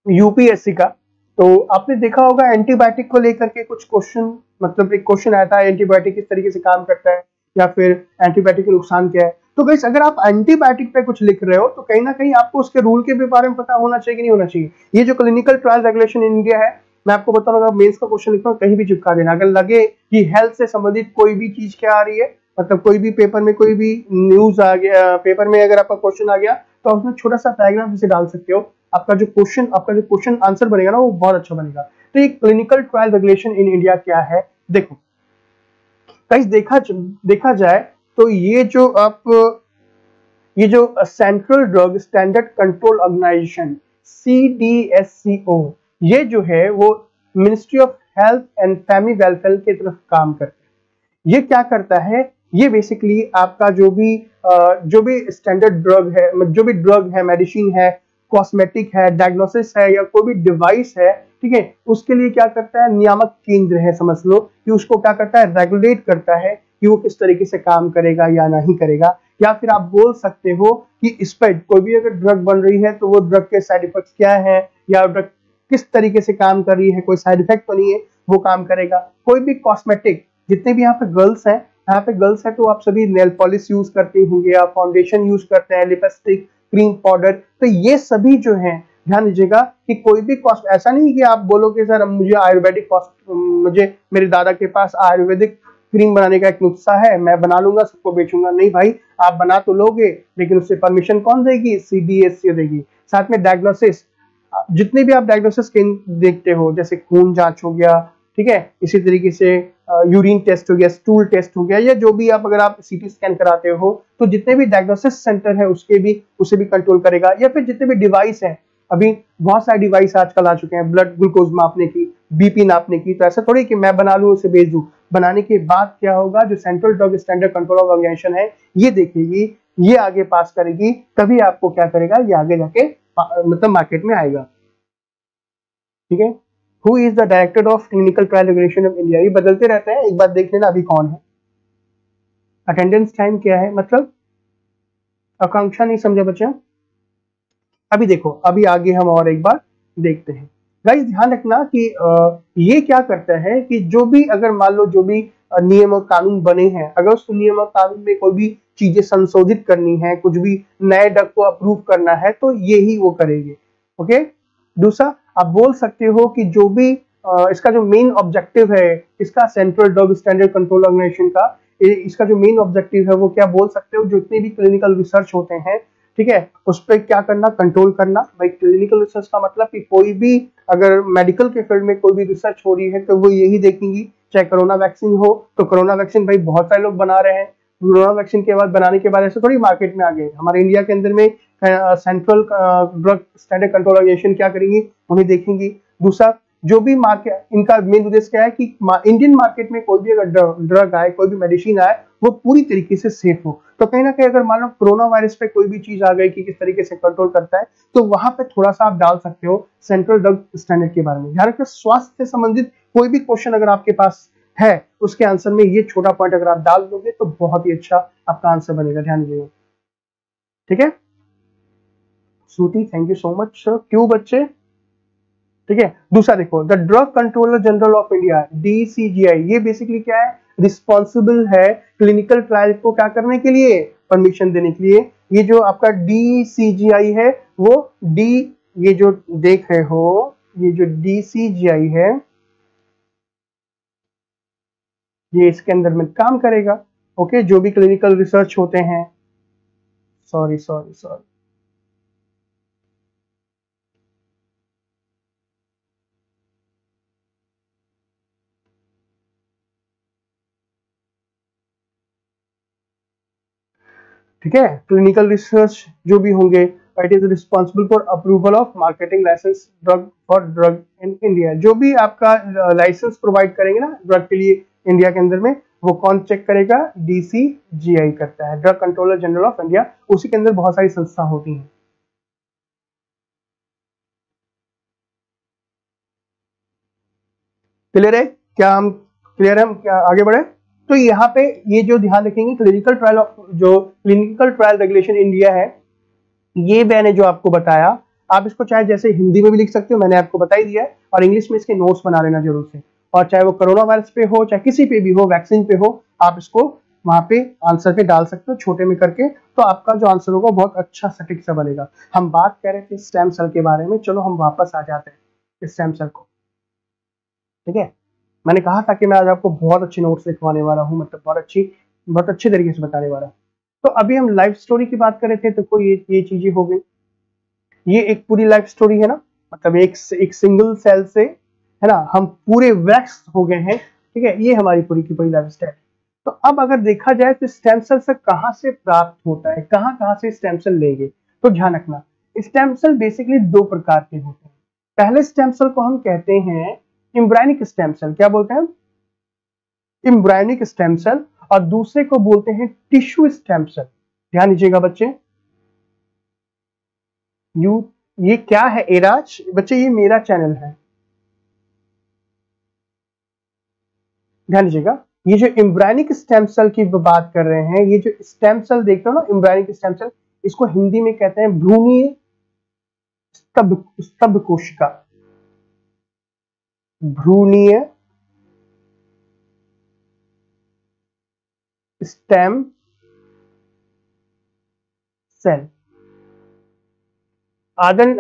यूपीएससी का, तो आपने देखा होगा एंटीबायोटिक को लेकर के कुछ क्वेश्चन, मतलब एक क्वेश्चन आया था एंटीबायोटिक किस तरीके से काम करता है, या फिर एंटीबायोटिक के नुकसान क्या है। तो गाइस अगर आप एंटीबायोटिक पे कुछ लिख रहे हो तो कहीं ना कहीं आपको उसके रूल के भी बारे में पता होना चाहिए कि नहीं होना चाहिए। ये जो clinical trial regulation in India है, मैं आपको बताऊंगा, मेंस का क्वेश्चन लिखना कहीं भी चिपका देना, अगर लगे कि हेल्थ से संबंधित कोई भी चीज क्या आ रही है, मतलब कोई भी पेपर में कोई भी न्यूज आ गया, पेपर में अगर आपका क्वेश्चन आ गया तो उसमें छोटा सा पैराग्राफ जैसे डाल सकते हो, आपका जो क्वेश्चन आंसर बनेगा ना वो बहुत अच्छा बनेगा। तो ये clinical trial regulation in India क्या है, देखो गाइस, देखा जाए तो ये जो central drug standard control organisation CDSCO, ये जो है वो ministry of health and family welfare की तरफ काम करता है। ये क्या करता है, ये बेसिकली आपका जो भी स्टैंडर्ड ड्रग है, जो भी ड्रग है, मेडिसिन है, कॉस्मेटिक है, डायग्नोसिस है, या कोई भी डिवाइस है, ठीक है, उसके लिए क्या करता है, नियामक केंद्र है, समझ लो कि उसको क्या करता है, रेगुलेट करता है कि वो किस तरीके से काम करेगा या नहीं करेगा। या फिर आप बोल सकते हो कि इस पर कोई भी अगर ड्रग बन रही है तो वो ड्रग के साइड इफेक्ट क्या है, या ड्रग किस तरीके से काम कर रही है, कोई साइड इफेक्ट तो नहीं है, वो काम करेगा। कोई भी कॉस्मेटिक, जितने भी यहाँ पे गर्ल्स हैं, तो आप सभी नेल पॉलिश यूज करते होंगे, या फाउंडेशन यूज करते हैं, लिपस्टिक, क्रीम पाउडर, तो ये सभी जो हैं ध्यान दीजिएगा कि कोई भी कॉस्ट, ऐसा नहीं कि आप बोलो कि सर मुझे आयुर्वेदिक कॉस्ट, मुझे मेरे दादा के पास आयुर्वेदिक क्रीम बनाने का एक नुस्खा है, मैं बना लूंगा सबको बेचूंगा। नहीं भाई, आप बना तो लोगे लेकिन उससे परमिशन कौन देगी? सीबीएसई देगी। साथ में डायग्नोसिस, जितने भी आप डायग्नोसिस देखते हो, जैसे खून जांच हो गया, ठीक है, इसी तरीके से यूरिन टेस्ट हो गया, स्टूल टेस्ट हो गया, या जो भी आप, अगर आप सीटी स्कैन कराते हो, तो जितने भी डायग्नोसिस सेंटर है उसके भी, उसे भी कंट्रोल करेगा। या फिर जितने भी डिवाइस हैं, अभी बहुत सारे डिवाइस आजकल आ चुके हैं, ब्लड ग्लूकोज मापने की, बीपी नापने की। तो ऐसा थोड़ी कि मैं बना लूं उसे भेज दूं। बनाने के बाद क्या होगा, जो central drug standard control organisation है, ये देखेगी, ये आगे पास करेगी, तभी आपको क्या करेगा, ये आगे जाके मतलब मार्केट में आएगा। ठीक है। Who is the director of clinical trial regulation of India? ये बदलते रहते हैं, एक बार देख लेना अभी कौन है। अटेंडेंस टाइम क्या है, मतलब आकांक्षा नहीं समझे बच्चे? अभी देखो, अभी आगे हम और एक बार देखते हैं। गाइस ध्यान रखना कि ये क्या करता है कि जो भी, अगर मान लो जो भी नियम और कानून बने हैं, अगर उस नियम और कानून में कोई भी चीजें संशोधित करनी है, कुछ भी नए ड्रग को अप्रूव करना है, तो यही वो करेंगे। ओके। दूसरा, आप बोल सकते हो कि जो भी इसका जो मेन ऑब्जेक्टिव है, इसका central drug standard control organisation का, इसका जो मेन ऑब्जेक्टिव है वो क्या बोल सकते हो, जितने भी क्लिनिकल रिसर्च होते हैं, ठीक है, उस पर क्या करना, कंट्रोल करना। भाई क्लिनिकल रिसर्च का मतलब कि कोई भी, अगर मेडिकल के फील्ड में कोई भी रिसर्च हो रही है तो वो यही देखेंगी। चाहे कोरोना वैक्सीन हो, तो कोरोना वैक्सीन भाई बहुत सारे लोग बना रहे हैं, कोरोना वैक्सीन के बाद, बनाने के बाद ऐसे थोड़ी मार्केट में आ गए। हमारे इंडिया के अंदर में central drug standard control organisation क्या करेंगी, उन्हें देखेंगी। दूसरा, जो भी मार्केट, इनका मेन उद्देश्य क्या है कि इंडियन मार्केट में कोई भी अगर ड्रग आए, कोई भी मेडिसिन आए, वो पूरी तरीके से सेफ हो। तो कहीं ना कहीं अगर मान लो कोरोना वायरस पे कोई भी चीज आ गई कि किस तरीके से कंट्रोल करता है, तो वहां पे थोड़ा सा आप डाल सकते हो सेंट्रल ड्रग स्टैंडर्ड के बारे में। ध्यान रखिए, स्वास्थ्य से संबंधित कोई भी क्वेश्चन अगर आपके पास है, उसके आंसर में ये छोटा पॉइंट अगर आप डाल दोगे तो बहुत ही अच्छा आपका आंसर बनेगा। ध्यान दीजिएगा, ठीक है। Shruti, thank you so much sir. क्यों बच्चे? ठीक है। दूसरा देखो, the drug controller general of India, DCGI, ये बेसिकली क्या है, रिस्पॉन्सिबल है क्लिनिकल ट्रायल को क्या करने के लिए, परमिशन देने के लिए। ये जो आपका डीसीजीआई है, वो डी, ये जो देख रहे हो, ये जो डीसीजीआई है, ये इसके अंदर में काम करेगा। ओके, जो भी क्लिनिकल रिसर्च होते हैं, सॉरी सॉरी सॉरी, ठीक है, क्लिनिकल रिसर्च जो भी होंगे, it is responsible for approval of marketing licence drug for drug in India. जो भी आपका लाइसेंस प्रोवाइड करेंगे ना ड्रग के लिए इंडिया के अंदर में, वो कौन चेक करेगा, डीसीजीआई करता है, drug controller general of India. उसी के अंदर बहुत सारी संस्था होती हैं। क्लियर है? क्या हम क्लियर है, हम क्या आगे बढ़े? तो यहाँ पे ये जो ध्यान रखेंगे, क्लिनिकल ट्रायल ऑफ, जो क्लिनिकल ट्रायल रेगुलेशन इंडिया है, ये मैंने जो आपको बताया, आप इसको चाहे जैसे हिंदी में भी लिख सकते हो, मैंने आपको बता ही दिया है, और इंग्लिश में इसके नोट्स बना लेना जरूर से। और चाहे वो कोरोना वायरस पे हो, चाहे किसी पे भी हो, वैक्सीन पे हो, आप इसको वहां पे आंसर पे डाल सकते हो छोटे में करके, तो आपका जो आंसर होगा बहुत अच्छा सटीक सा बनेगा। हम बात कर रहे थे स्टेम सेल के बारे में, चलो हम वापस आ जाते हैं स्टेम सेल को। ठीक है, मैंने कहा था कि मैं आज आपको बहुत अच्छी नोट्स लिखवाने वाला हूँ, मतलब बहुत अच्छे तरीके से बताने वाला। तो अभी हम लाइफ स्टोरी की बात कर रहे थे, तो कोई ये चीजें हो गई, ये एक पूरी लाइफ स्टोरी है ना, मतलब एक सिंगल सेल से, है ना, हम पूरे वैक्स हो गए हैं। ठीक है, ये हमारी पूरी की पूरी लाइफ स्टाइल। तो अब अगर देखा जाए तो स्टेम सेल से कहां से प्राप्त होता है, कहां कहां से स्टेम सेल लेंगे, तो ध्यान रखना, स्टेम सेल बेसिकली दो प्रकार के होते हैं। पहले स्टेम सेल को हम कहते हैं एम्ब्रायनिक स्टेम सेल। क्या बोलते हैं? Embryonic stem cell. और दूसरे को बोलते हैं टिश्यू स्टेम सेल। ध्यान दीजिएगा बच्चे, यू, ये क्या है एराज बच्चे, ये मेरा चैनल है, ध्यान दीजिएगा। ये जो एम्ब्रायनिक स्टेम सेल की बात कर रहे हैं, ये जो स्टेम सेल देखते हो ना, एम्ब्रायनिक स्टेम सेल, इसको हिंदी में कहते हैं भ्रूणीय स्तब्ध कोशिका। भ्रूणीय स्टेम सेल। आदन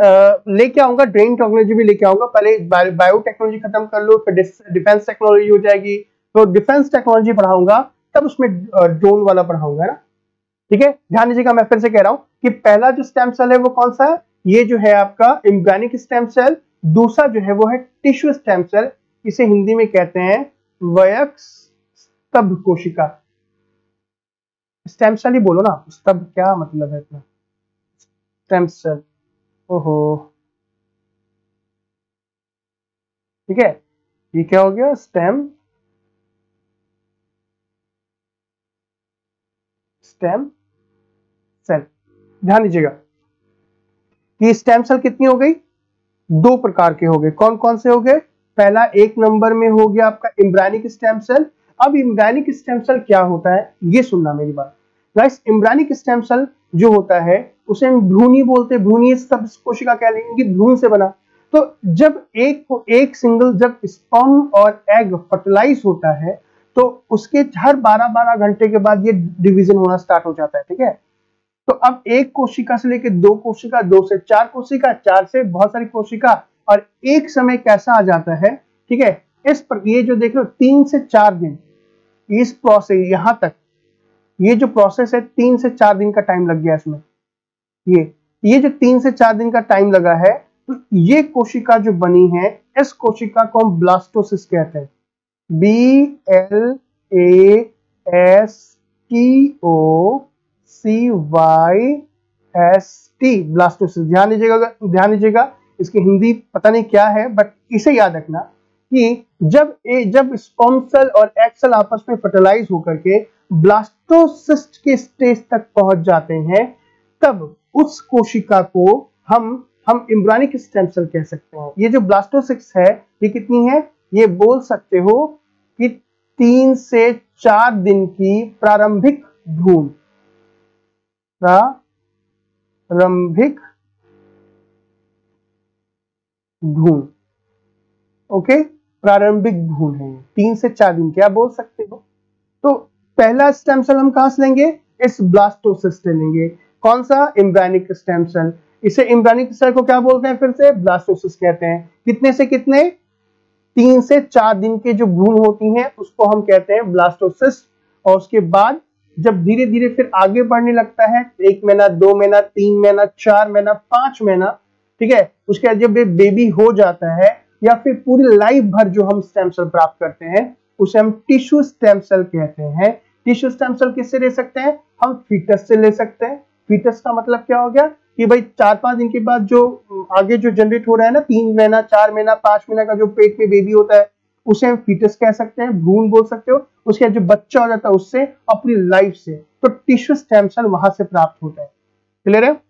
लेके आऊंगा, ड्रेन टेक्नोलॉजी भी लेके आऊंगा। पहले बायोटेक्नोलॉजी खत्म कर लो, फिर डिफेंस टेक्नोलॉजी हो जाएगी, तो डिफेंस टेक्नोलॉजी पढ़ाऊंगा, तब उसमें ड्रोन वाला पढ़ाऊंगा, है ना। ठीक है, ध्यान दीजिएगा, मैं फिर से कह रहा हूं कि पहला जो स्टेम सेल है वो कौन सा है, ये जो है आपका एम्ब्रियोनिक स्टेम सेल। दूसरा जो है वो है टिश्यू स्टेम सेल, इसे हिंदी में कहते हैं वयस्क कोशिका। स्टेम सेल ही बोलो ना, स्तंभ क्या मतलब है इतना, स्टेम सेल। ओहो, ठीक है, ये क्या हो गया, स्टेम सेल। ध्यान दीजिएगा कि स्टेम सेल कितनी हो गई, दो प्रकार के हो गए। कौन कौन से हो गए, पहला एक नंबर में हो गया आपका एम्ब्रियोनिक स्टेम सेल। अब एम्ब्रियोनिक स्टेम सेल क्या होता है, ये सुनना मेरी बात गाइस। एम्ब्रियोनिक स्टेम सेल जो होता है उसे हम भ्रूणी बोलते हैं, भ्रूणी सब कोशिका कह लेंगे, भ्रूण से बना। तो जब एक सिंगल जब स्पर्म और एग फर्टिलाइज होता है तो उसके हर 12-12 घंटे के बाद ये डिवीजन होना स्टार्ट हो जाता है, ठीक है। तो अब एक कोशिका से लेकर दो कोशिका, दो से चार कोशिका, चार से बहुत सारी कोशिका, और एक समय कैसा आ जाता है, ठीक है। इस पर ये जो देख रहे हो 3 से 4 दिन, इस प्रोसेस यहां तक ये जो प्रोसेस है 3 से 4 दिन का टाइम लग गया इसमें। ये जो 3 से 4 दिन का टाइम लगा है, तो ये कोशिका जो बनी है, इस कोशिका को हम ब्लास्टोसिस कहते हैं। BLASTOCYST, blastocyst. ध्यान दीजिएगा, इसकी हिंदी पता नहीं क्या है, बट इसे याद रखना कि जब स्पर्म सेल और एग सेल आपस में फर्टिलाइज होकर के ब्लास्टोसिस्ट के स्टेज तक पहुंच जाते हैं, तब उस कोशिका को हम एम्ब्रियोनिक स्टेम सेल कह सकते हैं। ये जो ब्लास्टोसिस्ट है, ये कितनी है, ये बोल सकते हो कि 3 से 4 दिन की प्रारंभिक भ्रूण, ओके, प्रारंभिक भ्रूण है, 3 से 4 दिन क्या बोल सकते हो। तो पहला स्टेम सेल हम कहां से लेंगे, इस ब्लास्टोसिस्ट से लेंगे। कौन सा, एम्ब्रियोनिक स्टेम सेल। इसे एम्ब्रियोनिक सेल को क्या बोलते हैं, फिर से ब्लास्टोसिस्ट कहते हैं। कितने से कितने, 3 से 4 दिन के जो भ्रूण होती हैं उसको हम कहते हैं ब्लास्टोसिस्ट। और उसके बाद जब धीरे धीरे फिर आगे बढ़ने लगता है, 1 महीना, 2 महीना, 3 महीना, 4 महीना, 5 महीना, ठीक है, उसके बाद जब बेबी हो जाता है या फिर पूरी लाइफ भर जो हम स्टेम सेल प्राप्त करते हैं उसे हम टिश्यू स्टेम सेल कहते हैं। टिश्यू स्टेम सेल किससे ले सकते हैं, हम फीटस से ले सकते हैं। फीटस का मतलब क्या हो गया कि भाई 4-5 दिन के बाद जो आगे जो जनरेट हो रहा है ना, 3 महीना, 4 महीना, 5 महीना का जो पेट में बेबी होता है उसे हम फीटस कह सकते हैं, भ्रूण बोल सकते हो। उसके बाद जो बच्चा हो जाता है उससे अपनी लाइफ से, तो टिश्यू स्टेम सेल वहां से प्राप्त होता है। क्लियर है,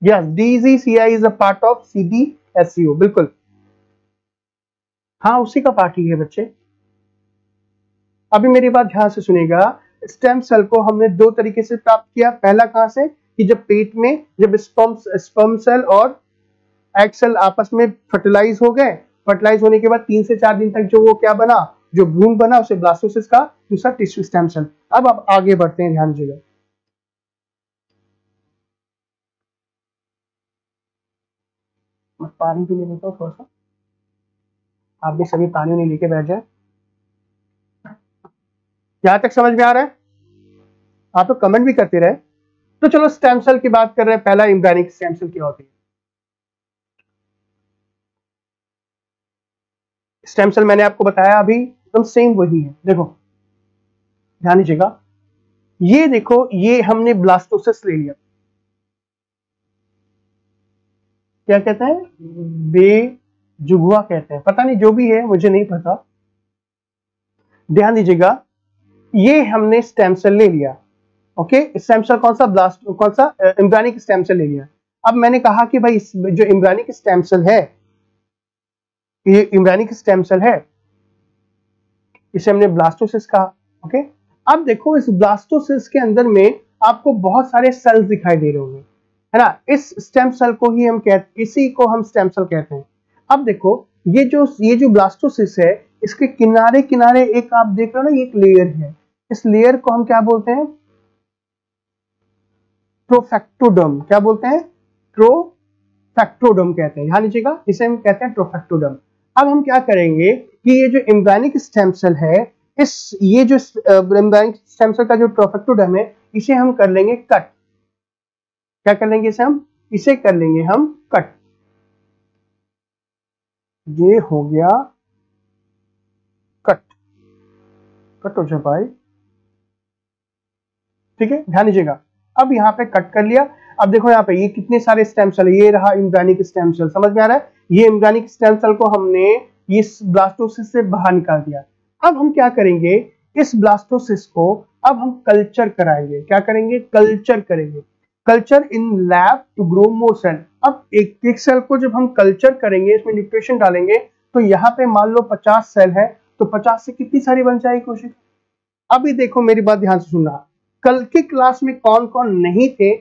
yes, DGCI is a part of CDSCO, बिल्कुल, हाँ उसी का पार्ट ही है बच्चे। अभी मेरी बात ध्यान से सुनिएगा, स्टेम सेल को हमने दो तरीके से प्राप्त किया। पहला कहां से, कि जब पेट में जब स्पर्म सेल और एग सेल आपस में फर्टिलाइज हो गए, फर्टिलाइज होने के बाद 3 से 4 दिन तक जो वो क्या बना, जो भ्रूण बना, उसे ब्लास्टोसिस का, दूसरा टिश्यू स्टेम सेल। अब आप आगे बढ़ते हैं, ध्यान दीजिएगा। मैं पानी भी ले लेता हूँ थोड़ा सा, आप भी सभी पानी नहीं लेके बैठ जाए। यहां तक समझ में आ रहा है, आप तो कमेंट भी करते रहे। तो चलो स्टेम सेल की बात कर रहे हैं। पहला एम्ब्रियोनिक स्टेम सेल क्या होती है। स्टेम सेल मैंने आपको बताया अभी, एकदम सेम वही है। देखो ध्यान दीजिएगा, ये देखो, ये हमने ब्लास्टोसिस ले लिया, क्या कहते हैं, बेजुगुआ कहते हैं, पता नहीं जो भी है, मुझे नहीं पता। ध्यान दीजिएगा, ये हमने स्टेम सेल ले लिया, ओके। स्टेम सेल कौन सा एम्ब्रियोनिक स्टेम सेल ले लिया। अब मैंने कहा कि भाई जो एम्ब्रियोनिक स्टेम सेल है, ये एम्ब्रियोनिक स्टेम सेल है, इसे हमने ब्लास्टोसिस कहा, ओके। अब देखो, इस ब्लास्टोसिस के अंदर में आपको बहुत सारे सेल्स दिखाई दे रहे होंगे, है ना। इस स्टेम सेल को ही हम इसी को हम स्टेम सेल कहते हैं। अब देखो, ये जो ब्लास्टोसिस है, इसके किनारे किनारे एक आप देख रहे हो ना, ये एक लेयर है। इस लेयर को हम क्या बोलते हैं, प्रोफेक्टोडर्म। क्या बोलते हैं, ट्रोफैक्टोडर्म कहते हैं, ध्यान दीजिएगा, इसे हम कहते हैं ट्रोफैक्टोडर्म। अब हम क्या करेंगे कि ये जो एम्ब्रायनिक स्टेम सेल है, ये जो एम्ब्रायनिक स्टेम सेल का जो ट्रोफैक्टोडर्म है, इसे हम कर लेंगे कट। क्या कर लेंगे इसे कर लेंगे हम कट। ये हो गया कट, कट हो जाए भाई, ठीक है, ध्यान दीजिएगा। अब यहाँ पे कट कर लिया। अब देखो यहाँ पे ये कितने सारे स्टेम सेल, ये रहा एम्ब्रायनिक स्टेम सेल, समझ में आ रहा है? ये एम्ब्रायनिक स्टेम सेल को हमने इस ब्लास्टोसिस से बाहर निकाल दिया। अब हम क्या करेंगे, इस ब्लास्टोसिस को अब हम कल्चर कराएंगे। क्या करेंगे? कल्चर करेंगे। Culture in lab to grow more cell. अब एक एक सेल को जब हम कल्चर करेंगे, इसमें न्यूट्रिशन डालेंगे, तो यहाँ पे मान लो 50 सेल है, तो 50 से कितनी सारी बन जाएगी कोशिका? अभी देखो मेरी बात ध्यान से सुनना, कल की क्लास में कौन कौन नहीं थे?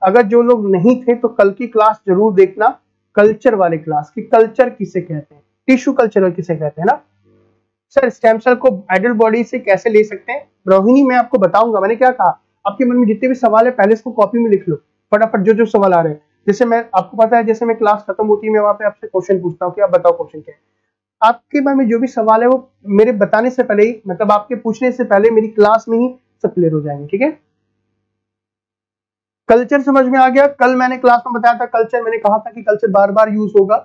अगर जो लोग नहीं थे तो कल की क्लास जरूर देखना, कल्चर वाले क्लास की। कल्चर किसे कहते हैं? टिश्यू कल्चर किसे कहते हैं ना सर? स्टेम सेल को एडल्ट बॉडी से कैसे ले सकते हैं रोहिणी, मैं आपको बताऊंगा। मैंने क्या कहा, आपके मन में जितने भी सवाल है पहले इसको कॉपी में लिख लो फटाफट, जो जो सवाल आ रहे हैं। जैसे मैं आपको पता है, जैसे मैं क्लास खत्म होती है मैं वहां पे आपसे क्वेश्चन पूछता हूँ कि आप बताओ क्वेश्चन क्या है। आपके मन में जो भी सवाल है वो मेरे बताने से पहले ही, मतलब आपके पूछने से पहले मेरी क्लास में ही सब क्लियर हो जाएंगे, ठीक है? कल्चर समझ में आ गया? कल मैंने क्लास में बताया था कल्चर, मैंने कहा था कि कल्चर बार बार यूज होगा।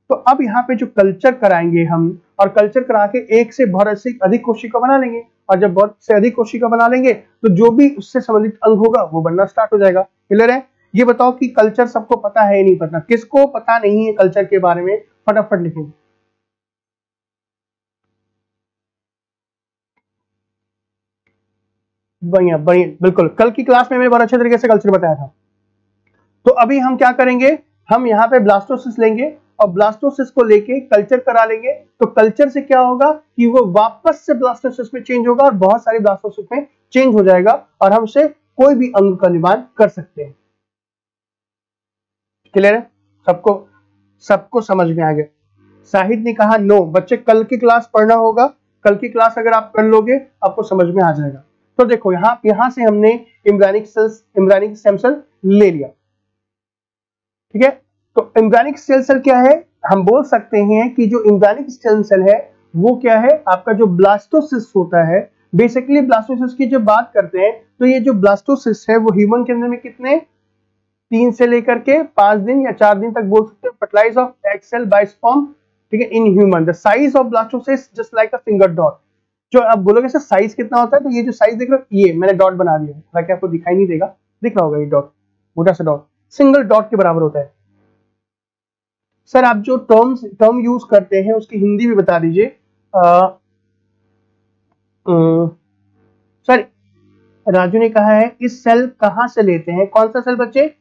तो अब यहाँ पे जो कल्चर कराएंगे हम, और कल्चर करा के एक से बहुत से अधिक कोशिका बना लेंगे, और जब बहुत से अधिक कोशिका बना लेंगे तो जो भी उससे संबंधित अंग होगा वो बनना स्टार्ट हो जाएगा। क्लियर है? ये बताओ कि कल्चर सबको पता है या नहीं पता? किसको पता नहीं है कल्चर के बारे में? फटाफट लिखेंगे। बढ़िया बढ़िया, बिल्कुल, कल की क्लास में मैंने बहुत अच्छे तरीके से कल्चर बताया था। तो अभी हम क्या करेंगे, हम यहाँ पे ब्लास्टोसिस लेंगे और ब्लास्टोसिस को लेके कल्चर करा लेंगे। तो कल्चर से क्या होगा कि वो वापस से ब्लास्टोसिस में चेंज होगा और बहुत सारे ब्लास्टोसिस में चेंज हो जाएगा, और हमसे कोई भी अंग का निर्माण कर सकते हैं। क्लियर है? सबको सबको समझ में आ गया? साहिद ने कहा नो। बच्चे कल की क्लास पढ़ना होगा, कल की क्लास अगर आप कर लोगे आपको समझ में आ जाएगा। तो देखो यहां से हमने एम्ब्रायनिक स्टेम सेल ले लिया, ठीक है? तो एम्ब्रायनिक स्टेम सेल क्या है? हम बोल सकते हैं कि जो एम्ब्रायनिक स्टेम सेल है वो क्या है, आपका जो ब्लास्टोसिस होता है। बेसिकली ब्लास्टोसिस की जब बात करते हैं तो ये जो ब्लास्टोसिस है वो ह्यूमन के अंदर में कितने 3 से लेकर के 5 दिन या 4 दिन तक बोल सकते हैं, fertilise of egg cell by sperm, ठीक है? In human the size of blastocyst just like a finger dot. जो आप बोलोगे सर साइज कितना होता है, तो ये जो साइज देख रहे हो, ये मैंने डॉट बना दिया है, ताकि आपको दिखाई नहीं देगा, दिख रहा होगा ये डॉट, मोटा सा डॉट, सिंगल डॉट के बराबर होता है। सर आप जो टर्म यूज करते हैं उसकी हिंदी भी बता दीजिए। सर राजू ने कहा है इस सेल कहां से लेते हैं? कौन सा सेल बच्चे?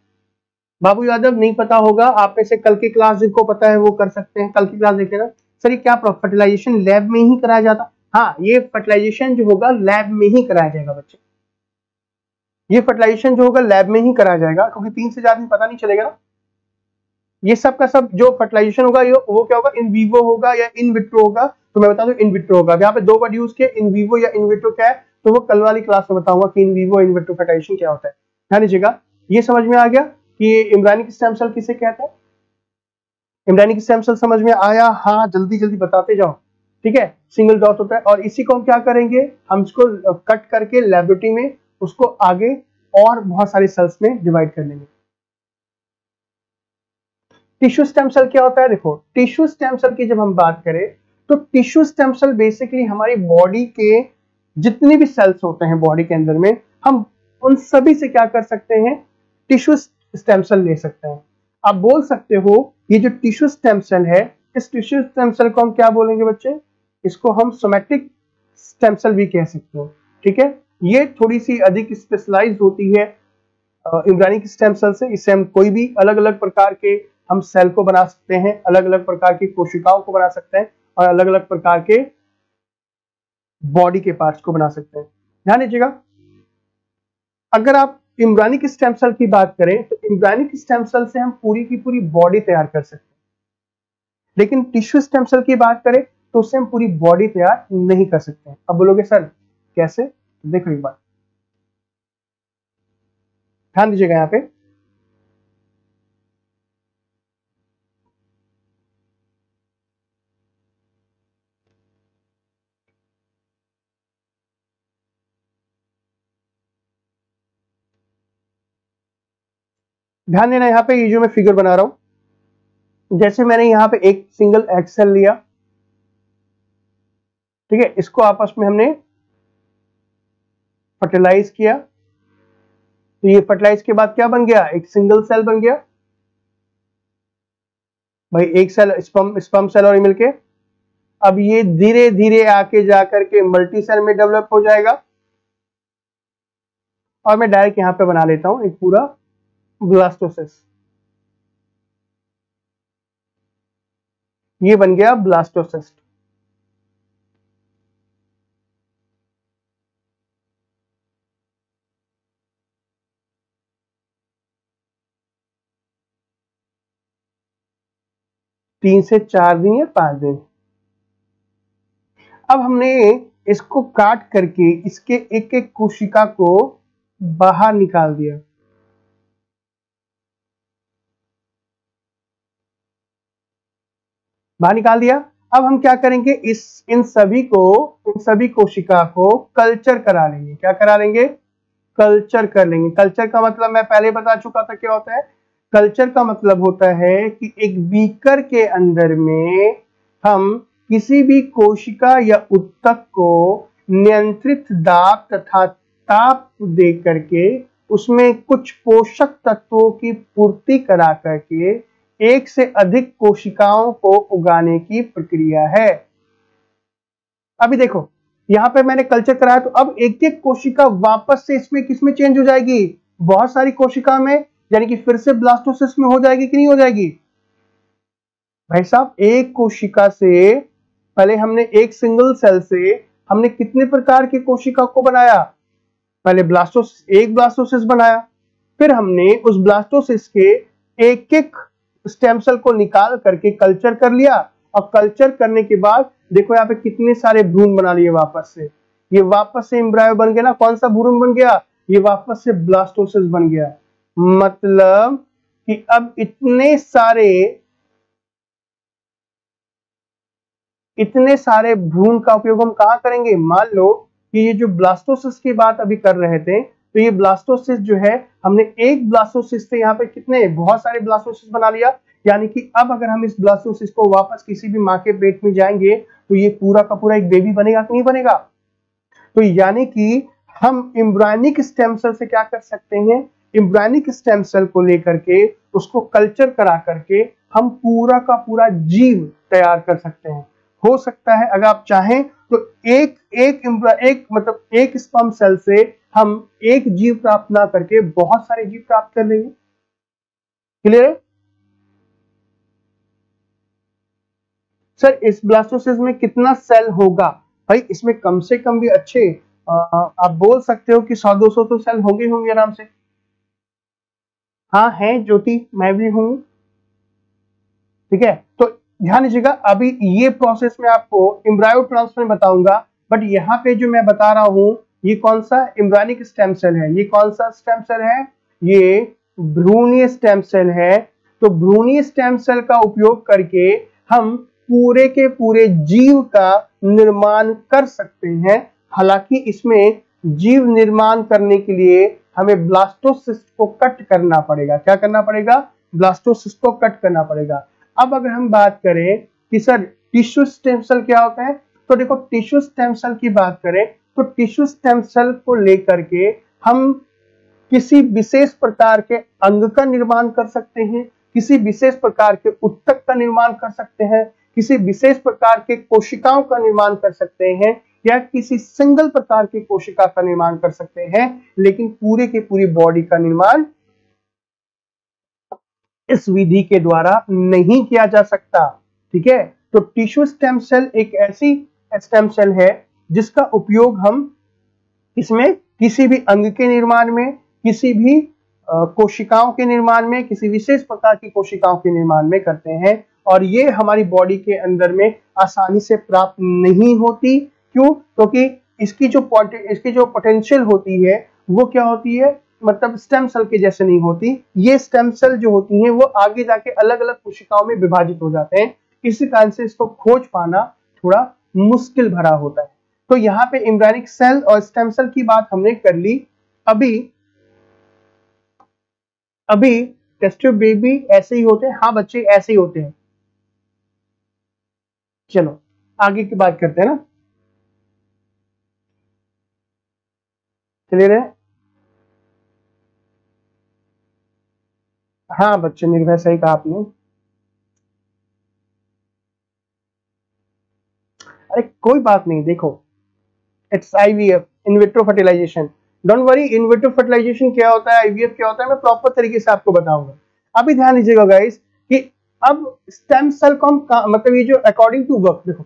बाबू यादव नहीं पता होगा, आप में से कल की क्लास जिनको पता है वो कर सकते हैं, कल की क्लास देख लेना। सर ये क्या फर्टिलाइजेशन लैब में ही कराया जाता? हाँ, ये फर्टिलाइजेशन जो होगा लैब में ही कराया जाएगा बच्चे। ये फर्टिलाइजेशन जो होगा लैब में ही कराया जाएगा, क्योंकि 3 से ज्यादा दिन पता नहीं चलेगा ना। ये सब का सब जो फर्टिलाइजेशन होगा वो क्या होगा, इन वीवो होगा या इन विट्रो होगा? तो मैं बता दूं इन विट्रो होगा। यहाँ पे 2 वर्ड यूज किए, इन वीवो या इन विट्रो क्या है, तो वो कल वाली क्लास में बताऊंगा कि in vivo in vitro fertilisation क्या होता है। ध्यान दीजिएगा, ये समझ में आ गया कि एम्ब्रायनिक स्टेम सेल किसे कहते हैं? एम्ब्रायनिक स्टेम सेल समझ में आया? हाँ, जल्दी जल्दी बताते जाओ, ठीक है? सिंगल डॉट होता है, और इसी को हम क्या करेंगे, हम इसको कट करके लेबोरेटरी में उसको आगे और बहुत सारे सेल्स में डिवाइड कर लेंगे। टिश्यू स्टेम सेल क्या होता है? देखो, टिश्यू स्टेम सेल की जब हम बात करें तो टिश्यू स्टेम सेल बेसिकली हमारी बॉडी के जितने भी सेल्स होते हैं बॉडी के अंदर में, हम उन सभी से क्या कर सकते हैं, टिश्यू स्टेम सेल ले सकते हैं। आप बोल सकते हो ये जो टिश्यू स्टेम सेल है, इस टिश्यू स्टेम सेल को हम क्या बोलेंगे बच्चे? इसको हम सोमैटिक स्टेम सेल भी कह सकते हो, ठीक है? ये थोड़ी सी अधिक स्पेशलाइज्ड होती है एम्ब्रायनिक स्टेम सेल से। इससे हम कोई भी अलग अलग प्रकार के हम सेल को बना सकते हैं, अलग अलग प्रकार की कोशिकाओं को बना सकते हैं, और अलग अलग प्रकार के बॉडी के पार्ट्स को बना सकते हैं। ध्यान दीजिएगा, अगर आप एम्ब्रायनिक स्टेम सेल की बात करें तो एम्ब्रायनिक स्टेम सेल से हम पूरी की पूरी बॉडी तैयार कर सकते हैं, लेकिन टिश्यू स्टेम सेल की बात करें तो उससे हम पूरी बॉडी तैयार नहीं कर सकते हैं। अब बोलोगे सर कैसे? देखो एक बार ध्यान दीजिएगा यहाँ पे, ध्यान देना यहाँ पे, ये जो मैं फिगर बना रहा हूं, जैसे मैंने यहाँ पे एक सिंगल एग सेल लिया, ठीक है, इसको आपस में हमने फर्टिलाइज किया, तो ये फर्टिलाइज के बाद क्या बन गया, एक सिंगल सेल बन गया भाई, एक सेल स्पर्म सेल और मिलके। अब ये धीरे धीरे आके जाकर के मल्टी सेल में डेवलप हो जाएगा, और मैं डायरेक्ट यहां पे बना लेता हूं एक पूरा ब्लास्टोसिस्ट। ये बन गया ब्लास्टोसिस्ट। तीन से 4 दिन या 5 दिन। अब हमने इसको काट करके इसके एक एक कोशिका को बाहर निकाल दिया। बाहर निकाल दिया। अब हम क्या करेंगे, इन सभी कोशिका को कल्चर करा लेंगे। क्या करा लेंगे, कल्चर कर लेंगे। कल्चर का मतलब मैं पहले बता चुका था क्या होता है। कल्चर का मतलब होता है कि एक बीकर के अंदर में हम किसी भी कोशिका या ऊतक को नियंत्रित दाब तथा ताप दे करके उसमें कुछ पोषक तत्वों की पूर्ति करा करके एक से अधिक कोशिकाओं को उगाने की प्रक्रिया है। अभी देखो यहां पे मैंने कल्चर कराया, तो अब एक एक कोशिका वापस से इसमें किसमें चेंज हो जाएगी, बहुत सारी कोशिका में, यानी कि फिर से ब्लास्टोसिस्ट में हो जाएगी कि नहीं हो जाएगी। भाई साहब, एक कोशिका से पहले हमने एक सिंगल सेल से हमने कितने प्रकार की कोशिका को बनाया, पहले एक ब्लास्टोसिस्ट बनाया, फिर हमने उस ब्लास्टोसिस्ट के एक एक स्टेम सेल को निकाल करके कल्चर कर लिया, और कल्चर करने के बाद देखो यहाँ पे कितने सारे भ्रूण बना लिए वापस से। ये वापस से एम्ब्रायो बन गया ना, कौन सा भ्रूण बन गया, ये वापस से ब्लास्टोसिस्ट बन गया। मतलब कि अब इतने सारे भ्रूण का उपयोग हम कहां करेंगे। मान लो कि ये जो ब्लास्टोसिस्ट की बात अभी कर रहे थे, तो ये ब्लास्टोसिस्ट जो है हमने एक ब्लास्टोसिस्ट से यहाँ पे कितने बहुत सारे ब्लास्टोसिस्ट बना लिया, यानी कि अब अगर हम इस ब्लास्टोसिस्ट को वापस किसी भी माँ के पेट में जाएंगे तो ये पूरा का पूरा एक बेबी बनेगा कि नहीं बनेगा। तो यानी कि हम एम्ब्रायनिक स्टेम सेल से क्या कर सकते हैं, एम्ब्रायनिक स्टेम सेल को लेकर के उसको कल्चर करा करके हम पूरा का पूरा जीव तैयार कर सकते हैं। हो सकता है अगर आप चाहें तो एक स्पर्म सेल से हम एक जीव प्राप्त ना करके बहुत सारे जीव प्राप्त कर लेंगे। क्लियर है सर। इस ब्लास्टोसिस्ट में कितना सेल होगा, भाई इसमें कम से कम भी अच्छे आप बोल सकते हो कि 100-200 तो सेल होंगे आराम से। हाँ है ज्योति, मैं भी हूं, ठीक है। तो ध्यान दीजिएगा, अभी ये प्रोसेस में आपको एम्ब्रायो ट्रांसफर बताऊंगा, बट यहाँ पे जो मैं बता रहा हूं ये कौन सा एम्ब्रायनिक स्टेम सेल है। ये कौन सा स्टेम सेल है, ये भ्रूणीय स्टेम सेल है। तो भ्रूणीय स्टेम सेल का उपयोग करके हम पूरे के पूरे जीव का निर्माण कर सकते हैं। हालांकि इसमें जीव निर्माण करने के लिए हमें ब्लास्टोसिस्ट को कट करना पड़ेगा। क्या करना पड़ेगा, ब्लास्टोसिस्ट को कट करना पड़ेगा। अब अगर हम बात करें कि सर टिश्यू स्टेम सेल क्या होता है, तो देखो टिश्यू स्टेम सेल की बात करें तो टिश्यू स्टेम सेल को लेकर के हम किसी विशेष प्रकार के अंग का निर्माण कर सकते हैं, किसी विशेष प्रकार के ऊतक का निर्माण कर सकते हैं, किसी विशेष प्रकार के कोशिकाओं का निर्माण कर सकते हैं, या किसी सिंगल प्रकार की कोशिका का निर्माण कर सकते हैं, लेकिन पूरे के पूरी बॉडी का निर्माण इस विधि के द्वारा नहीं किया जा सकता। ठीक है, तो टिश्यू स्टेम सेल एक ऐसी स्टेम सेल है जिसका उपयोग हम इसमें किसी भी अंग के निर्माण में, किसी भी कोशिकाओं के निर्माण में, किसी विशेष प्रकार की कोशिकाओं के निर्माण में करते हैं, और ये हमारी बॉडी के अंदर में आसानी से प्राप्त नहीं होती। क्यों, क्योंकि इसकी जो पोटेंशियल होती है वो क्या होती है, मतलब स्टेम सेल के जैसे नहीं होती। ये स्टेम सेल जो होती हैं वो आगे जाके अलग अलग कोशिकाओं में विभाजित हो जाते हैं, इसी कारण से इसको खोज पाना थोड़ा मुश्किल भरा होता है। तो यहाँ पे एम्ब्रायनिक सेल और स्टेम सेल की बात हमने कर ली। अभी टेस्ट ट्यूब बेबी ऐसे ही होते हैं? हाँ बच्चे, ऐसे ही होते हैं। चलो आगे की बात करते हैं ना, क्लियर है? हाँ बच्चे, निर्भय सही कहा आपने। अरे कोई बात नहीं, देखो it's IVF, in vitro fertilisation. Don't worry, in vitro fertilisation क्या होता है, आईवीएफ क्या होता है, मैं प्रॉपर तरीके से आपको बताऊंगा। अभी ध्यान दीजिएगा गाइस कि अब स्टेम सेल को हम मतलब ये जो अकॉर्डिंग टू वर्क, देखो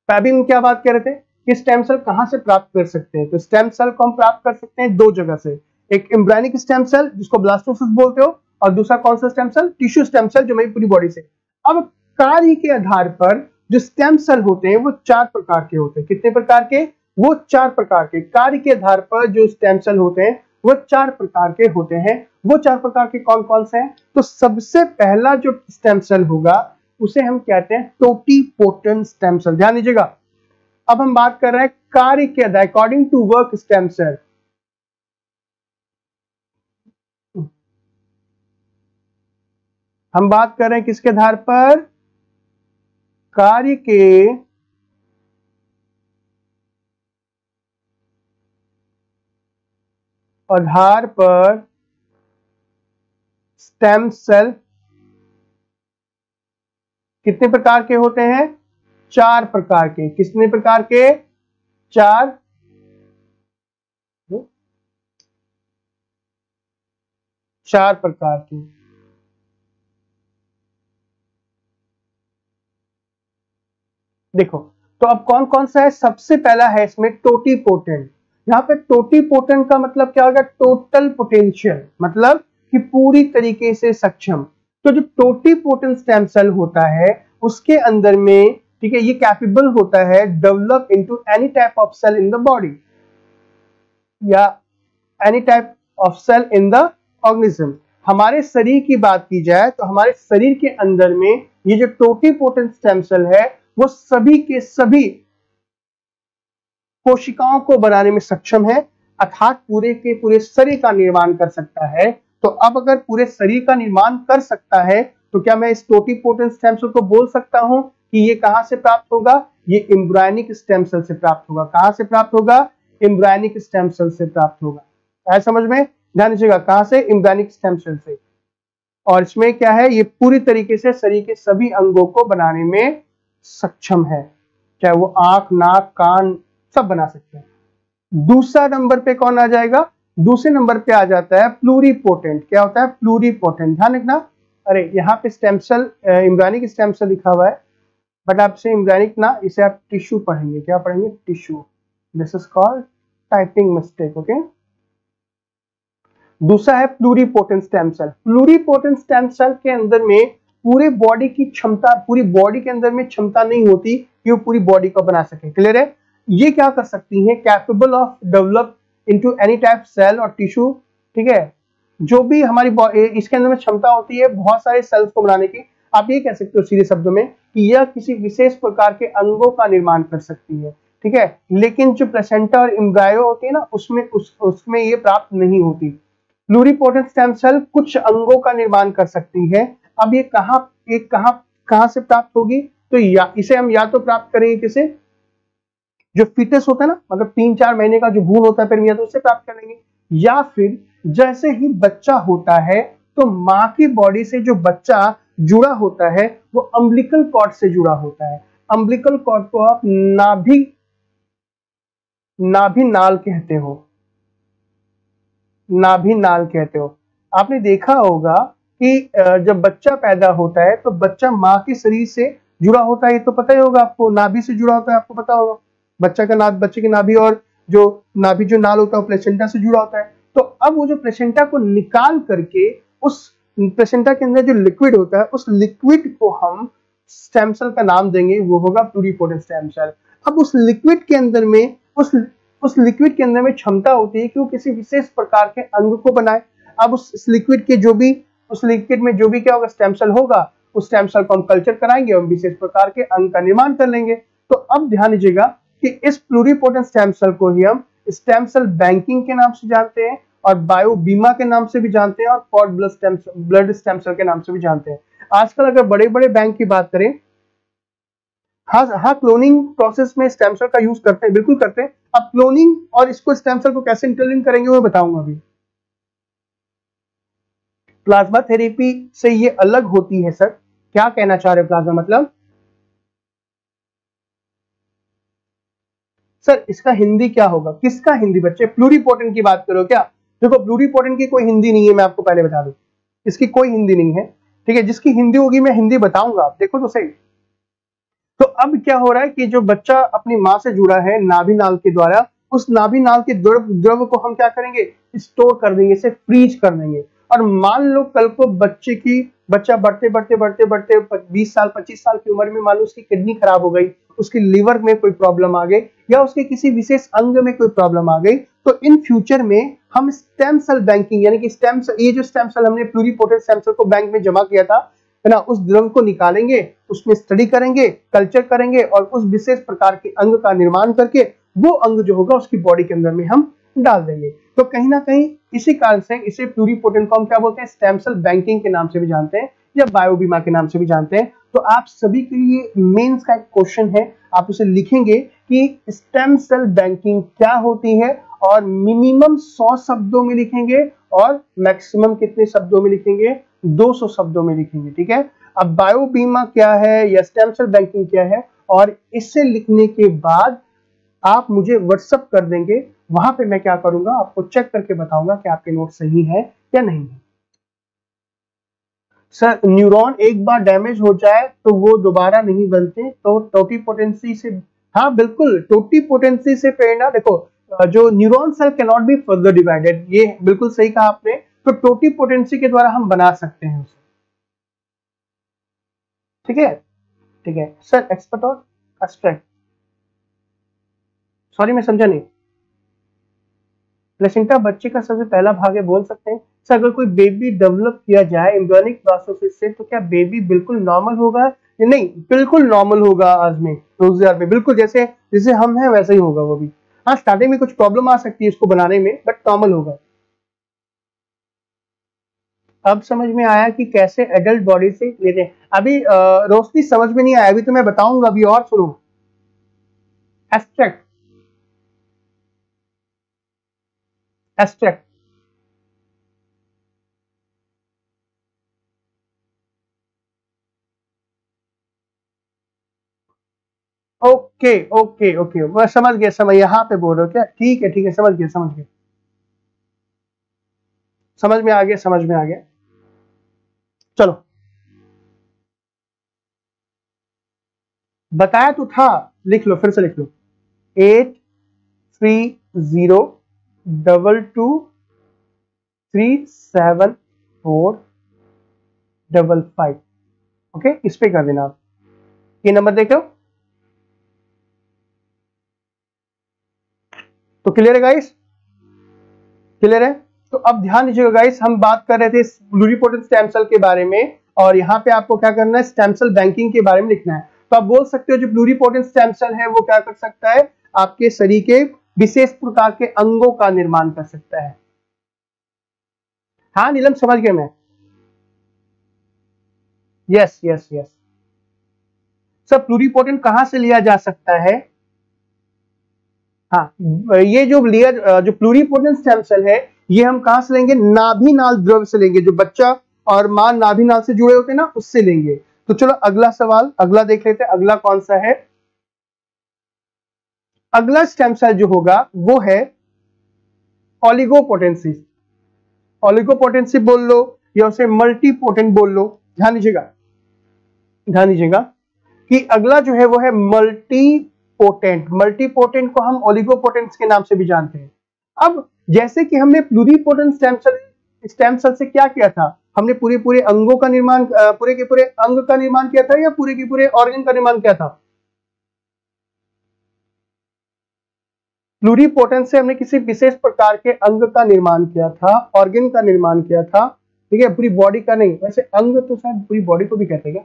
अभी हम क्या बात कर रहे थे कि स्टेम सेल कहां से प्राप्त कर सकते हैं। तो स्टेम सेल को हम प्राप्त कर सकते हैं दो जगह से, एक एम्ब्रायनिक स्टेम सेल जिसको ब्लास्टोसिस बोलते हो, और दूसरा कौन सा stem cell, tissue stem cell, जो मेरी पूरी बॉडी से। अब कार्य के आधार पर जो स्टेम सेल होते हैं वो चार प्रकार के होते हैं। कितने प्रकार के? वो चार प्रकार के। कार्य के आधार पर जो स्टेम सेल होते हैं वो चार प्रकार के होते हैं। वो चार प्रकार के कौन कौन से हैं? तो सबसे पहला जो स्टेम सेल होगा उसे हम कहते हैं टोटिपोटेंट स्टेम सेल। ध्यान दीजिएगा, अब हम बात कर रहे हैं कार्य के आधार, according to work stem cell. हम बात कर रहे हैं किसके आधार पर? कार्य के आधार पर स्टेम सेल कितने प्रकार के होते हैं? चार प्रकार के। कितने प्रकार के? चार प्रकार के। देखो तो अब कौन कौन सा है? सबसे पहला है इसमें टोटिपोटेंट। यहाँ पे टोटिपोटेंट का मतलब क्या होगा? टोटल पोटेंशियल, मतलब कि पूरी तरीके से सक्षम। तो जो टोटिपोटेंट स्टेम सेल होता है उसके अंदर में, ठीक है, ये कैपेबल होता है develop into any type of cell in the body या any type of cell in the organism. हमारे शरीर की बात की जाए तो हमारे शरीर के अंदर में ये जो टोटिपोटेंट स्टेम सेल है वो सभी के सभी कोशिकाओं को बनाने में सक्षम है, अर्थात पूरे के पूरे शरीर का निर्माण कर सकता है। तो अब अगर पूरे शरीर का निर्माण कर सकता है तो क्या मैं इस टोटिपोटेंट स्टेम सेल को बोल सकता हूं कि ये कहां से प्राप्त होगा? ये एम्ब्रायनिक स्टेम सेल से प्राप्त होगा। कहां से प्राप्त होगा? एम्ब्रायनिक स्टेम सेल से प्राप्त होगा। आया समझ में? ध्यान दीजिएगा, कहां से? एम्ब्रायनिक स्टेम सेल से। और इसमें क्या है, ये पूरी तरीके से शरीर के सभी अंगों को बनाने में सक्षम है, चाहे वो आंख, नाक, कान सब बना सकते हैं। दूसरा नंबर पे कौन आ जाएगा? दूसरे नंबर पे आ जाता है प्लूरिपोटेंट। क्या होता है? प्लूरिपोटेंट। ध्यान रखना, अरे यहाँ पे stem cell, embryonic stem cell लिखा हुआ है, बट आपसे एम्ब्रायनिक ना, इसे आप टिश्यू पढ़ेंगे। क्या पढ़ेंगे? Tissue. This is called typing mistake, okay. दूसरा है pluripotent stem cell. Pluripotent stem cell के अंदर में पूरे बॉडी की क्षमता, पूरी बॉडी के अंदर में क्षमता नहीं होती कि वो पूरी बॉडी को बना सके। क्लियर है? ये क्या कर सकती हैं? Capable of develop into any type cell और टिश्यू, ठीक है। जो भी हमारी इसके अंदर में क्षमता होती है बहुत सारे सेल्स को बनाने की। आप ये कह सकते हो सीधे शब्दों में कि यह किसी विशेष प्रकार के अंगों का निर्माण कर सकती है, ठीक है। लेकिन जो प्लेसेंटा और एम्ब्रायो होती है ना, उसमें ये प्राप्त नहीं होती। प्लूरिपोटेंट स्टेम सेल कुछ अंगों का निर्माण कर सकती है। अब ये कहां से प्राप्त होगी? तो इसे हम या तो प्राप्त करेंगे किसे? जो फीटस होता है ना, मतलब 3-4 महीने का जो भ्रूण होता है फिर तो उससे प्राप्त करेंगे, या फिर जैसे ही बच्चा होता है तो मां की बॉडी से जो बच्चा जुड़ा होता है वो अम्बिलिकल कॉर्ड से जुड़ा होता है। अम्बिलिकल कॉर्ड को आप नाभि नाल कहते हो। नाभि नाल कहते हो। आपने देखा होगा कि जब बच्चा पैदा होता है तो बच्चा मां के शरीर से जुड़ा होता है, ये तो पता ही होगा आपको। नाभि से जुड़ा होता है, आपको पता होगा। बच्चे की नाभि और जो नाभि जो नाल होता है वो प्लेसेंटा से जुड़ा होता है। तो अब वो जो प्लेसेंटा को निकाल करके उस प्लेसेंटा के अंदर जो लिक्विड होता है उस लिक्विड को हम स्टेम सेल का नाम देंगे, वो होगा प्लूरिपोटेंट स्टेम सेल। अब उस लिक्विड के अंदर में उस लिक्विड के अंदर में क्षमता होती है कि वो किसी विशेष प्रकार के अंग को बनाए। अब उस लिक्विड में जो भी क्या होगा, स्टेम सेल होगा, उस स्टेम सेल को हम कल्चर कराएंगे और विशेष प्रकार के अंग का निर्माण कर लेंगे। तो अब ध्यान दीजिएगा कि इस प्लूरिपोटेंट स्टेम सेल को ही हम स्टेम सेल बैंकिंग के नाम से जानते हैं और बायो बीमा के नाम से भी जानते हैं और कॉर्ड ब्लड स्टेम सेल के नाम से भी जानते हैं। आजकल अगर बड़े बड़े बैंक की बात करें, हाँ हाँ, क्लोनिंग प्रोसेस में स्टेम सेल का यूज करते हैं, बिल्कुल करते हैं। अब क्लोनिंग और इसको स्टेम सेल को कैसे इंटरलिंक करेंगे वो बताऊंगा अभी। प्लाज्मा थेरेपी से ये अलग होती है सर, क्या कहना चाह रहे हैं प्लाज्मा मतलब? सर इसका हिंदी क्या होगा? किसका हिंदी बच्चे? प्लूरीपोटेंट की बात करो क्या? देखो प्लूरीपोटेंट की कोई हिंदी नहीं है, मैं आपको पहले बता दूं, इसकी कोई हिंदी नहीं है, ठीक है। जिसकी हिंदी होगी मैं हिंदी बताऊंगा, आप देखो तो सही। तो अब क्या हो रहा है कि जो बच्चा अपनी माँ से जुड़ा है नाभि नाल के द्वारा, उस नाभि नाल के द्रव को हम क्या करेंगे? स्टोर कर देंगे, इसे फ्रीज कर देंगे। और मान लो कल को बच्चा बढ़ते बढ़ते बढ़ते बढ़ते 20 साल 25 साल की उम्र में मान लो उसकी किडनी खराब हो गई, उसकी लिवर में कोई प्रॉब्लम आ गई, या उसके किसी विशेष अंग में कोई प्रॉब्लम आ गई, तो इन फ्यूचर में हम स्टेम सेल बैंकिंग, यानी कि ये जो स्टेम सेल हमने प्लूरीपोटेंट स्टेम सेल को बैंक में जमा किया था, है ना, उस द्रव को निकालेंगे, उसमें स्टडी करेंगे, कल्चर करेंगे और उस विशेष प्रकार के अंग का निर्माण करके वो अंग जो होगा उसकी बॉडी के अंदर में हम डाल देंगे। तो कहीं ना कहीं इसी कारण से इसे प्लूरीपोटेंट को हम क्या बोलते हैं? स्टेम सेल बैंकिंग के नाम से भी जानते हैं या बायो बीमा के नाम से भी जानते हैं। तो आप सभी के लिए मेंस का एक क्वेश्चन है, आप उसे लिखेंगे कि स्टेम सेल बैंकिंग क्या होती है, और मिनिमम 100 शब्दों में लिखेंगे और मैक्सिमम कितने शब्दों में लिखेंगे? 200 शब्दों में लिखेंगे, ठीक है। अब बायो बीमा क्या है या स्टेम सेल बैंकिंग क्या है, और इससे लिखने के बाद आप मुझे व्हाट्सएप कर देंगे, वहां पे मैं क्या करूंगा? आपको चेक करके बताऊंगा कि आपके नोट सही है या नहीं है। सर न्यूरॉन एक बार डैमेज हो जाए तो वो दोबारा नहीं बनते, तो टोटिपोटेंसी से, हाँ बिल्कुल, टोटिपोटेंसी से प्रेरणा, देखो जो neuron cell can not be further divided, ये बिल्कुल सही कहा आपने। तो टोटिपोटेंसी के द्वारा हम बना सकते हैं उसे, ठीक है, ठीक है। सर एक्सपर्ट और एब्स्ट्रैक्ट, सॉरी मैं समझा नहीं। प्लेसेंटा बच्चे का सबसे पहला भाग है, बोल सकते हैं। सर अगर कोई बेबी डेवलप किया जाए एम्ब्रियोनिक प्रोसेस से, तो क्या बेबी बिल्कुल नॉर्मल होगा या नहीं? बिल्कुल नॉर्मल होगा, आज में रोजगार में बिल्कुल जैसे जैसे हम हैं वैसे ही होगा वो भी। हाँ स्टार्टिंग में कुछ प्रॉब्लम आ सकती है इसको बनाने में, बट नॉर्मल होगा। अब समझ में आया कि कैसे एडल्ट बॉडी से लेते हैं। अभी रोशनी समझ में नहीं आया, अभी तो मैं बताऊंगा, अभी और सुनो। Abstract, abstract, okay okay okay, मैं समझ गया, समझ, यहाँ पे बोल रहे हो क्या? ठीक है ठीक है, समझ गया समझ गया, समझ में आ गया, समझ में आ गया। चलो, बताया तो था, लिख लो, फिर से लिख लो। 8302237455, ओके, इस पे कर देना आप, ये नंबर देख लो। तो क्लियर है गाइस? क्लियर है? तो अब ध्यान दीजिएगा गाइस, हम बात कर रहे थे प्लूरिपोटेंट स्टेम सेल के बारे में, और यहाँ पे आपको क्या करना है? स्टेम सेल बैंकिंग के बारे में लिखना है। तो आप बोल सकते हो जो प्लूरिपोटेंट स्टेम सेल है वो क्या कर सकता है? आपके शरीर के विशेष प्रकार के अंगों का निर्माण कर सकता है। हाँ नीलम समझ गया मैं, yes yes yes. Sir pluripotent कहां से लिया जा सकता है? हाँ, ये जो लेयर जो प्लूरिपोटेंट स्टेम सेल है, ये हम कहां से लेंगे? नाभि नाल द्रव से लेंगे, जो बच्चा और मां नाभि नाल से जुड़े होते हैं ना, उससे लेंगे। तो चलो अगला सवाल, अगला देख लेते हैं, अगला कौन सा है? अगला स्टेम सेल जो होगा वो है ओलिगोपोटेंसी। ओलिगोपोटेंसी बोल लो या उसे मल्टीपोटेंट बोल लो। ध्यान दीजिएगा, ध्यान दीजिएगा कि अगला जो है वो है मल्टीपोटेंट। मल्टीपोटेंट को हम ओलिगोपोटेंट्स के नाम से भी जानते हैं। अब जैसे कि हमने प्लूरिपोटेंट स्टेम सेल से क्या किया था? हमने पूरे पूरे अंगों का निर्माण, पूरे के पूरे अंग का निर्माण किया था, या पूरे के पूरे ऑर्गन का निर्माण किया था? प्लूरिपोटेंट से हमने किसी विशेष प्रकार के अंग का निर्माण किया था, ऑर्गन का निर्माण किया था, ठीक है, पूरी बॉडी का नहीं। वैसे अंग तो शायद पूरी बॉडी को भी कहते हैं क्या?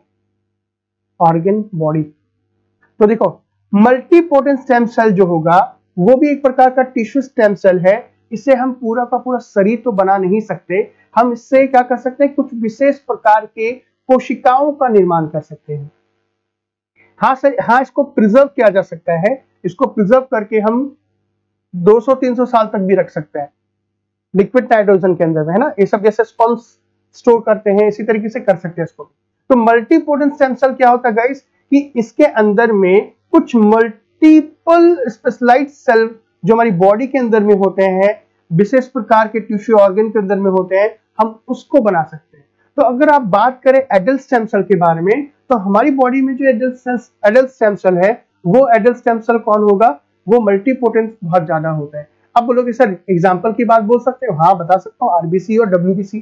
Organ, body. तो देखो मल्टीपोटेंट स्टेम सेल जो होगा वो भी एक प्रकार का टिश्यू स्टेम सेल है, इसे हम पूरा का पूरा शरीर तो बना नहीं सकते, हम इससे क्या कर सकते हैं, कुछ विशेष प्रकार के कोशिकाओं का निर्माण कर सकते हैं। हाँ सर, हाँ, इसको प्रिजर्व किया जा सकता है, इसको प्रिजर्व करके हम 200-300 साल तक भी रख सकते हैं लिक्विड नाइट्रोजन के अंदर में, है ना। ये सब जैसे स्पर्म स्टोर करते हैं इसी तरीके से कर सकते हैं इसको। तो मल्टीपोटेंट स्टेम सेल क्या होता है गाइस, कि इसके अंदर में कुछ मल्टीपल स्पेशलाइज्ड सेल जो हमारी बॉडी के अंदर में होते हैं, विशेष प्रकार के टिश्यू ऑर्गन के अंदर में होते हैं, हम उसको बना सकते हैं। तो अगर आप बात करें एडल्ट स्टेम सेल के बारे में, तो हमारी बॉडी में जो एडल्ट स्टेम सेल है, वो एडल्ट स्टेम सेल कौन होगा, वो मल्टीपोटेंट बहुत ज्यादा होता है। अब बोलोगे सर एग्जाम्पल की बात बोल सकते हो, हाँ बता सकता हूँ, आरबीसी और डब्ल्यूबीसी।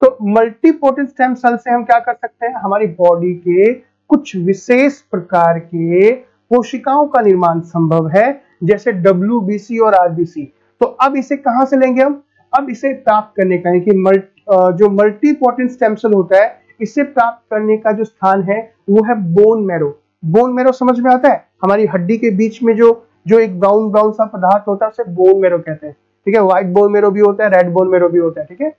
तो मल्टीपोटेंट स्टेम सेल से हम क्या कर सकते हैं, हमारी बॉडी के कुछ विशेष प्रकार के कोशिकाओं का निर्माण संभव है, जैसे डब्ल्यूबीसी और आरबीसी। तो अब इसे कहां से लेंगे हम, अब इसे प्राप्त करने का है कि जो मल्टीपोटेंट स्टेम सेल होता है, इसे प्राप्त करने का जो स्थान है वो है बोन मैरो। बोन मैरो समझ में आता है, हमारी हड्डी के बीच में जो एक ब्राउन ब्राउन सा पदार्थ होता है उसे बोन मैरो कहते हैं, ठीक है। व्हाइट बोन मैरो भी होता है, रेड बोन मैरो भी होता है, ठीक है।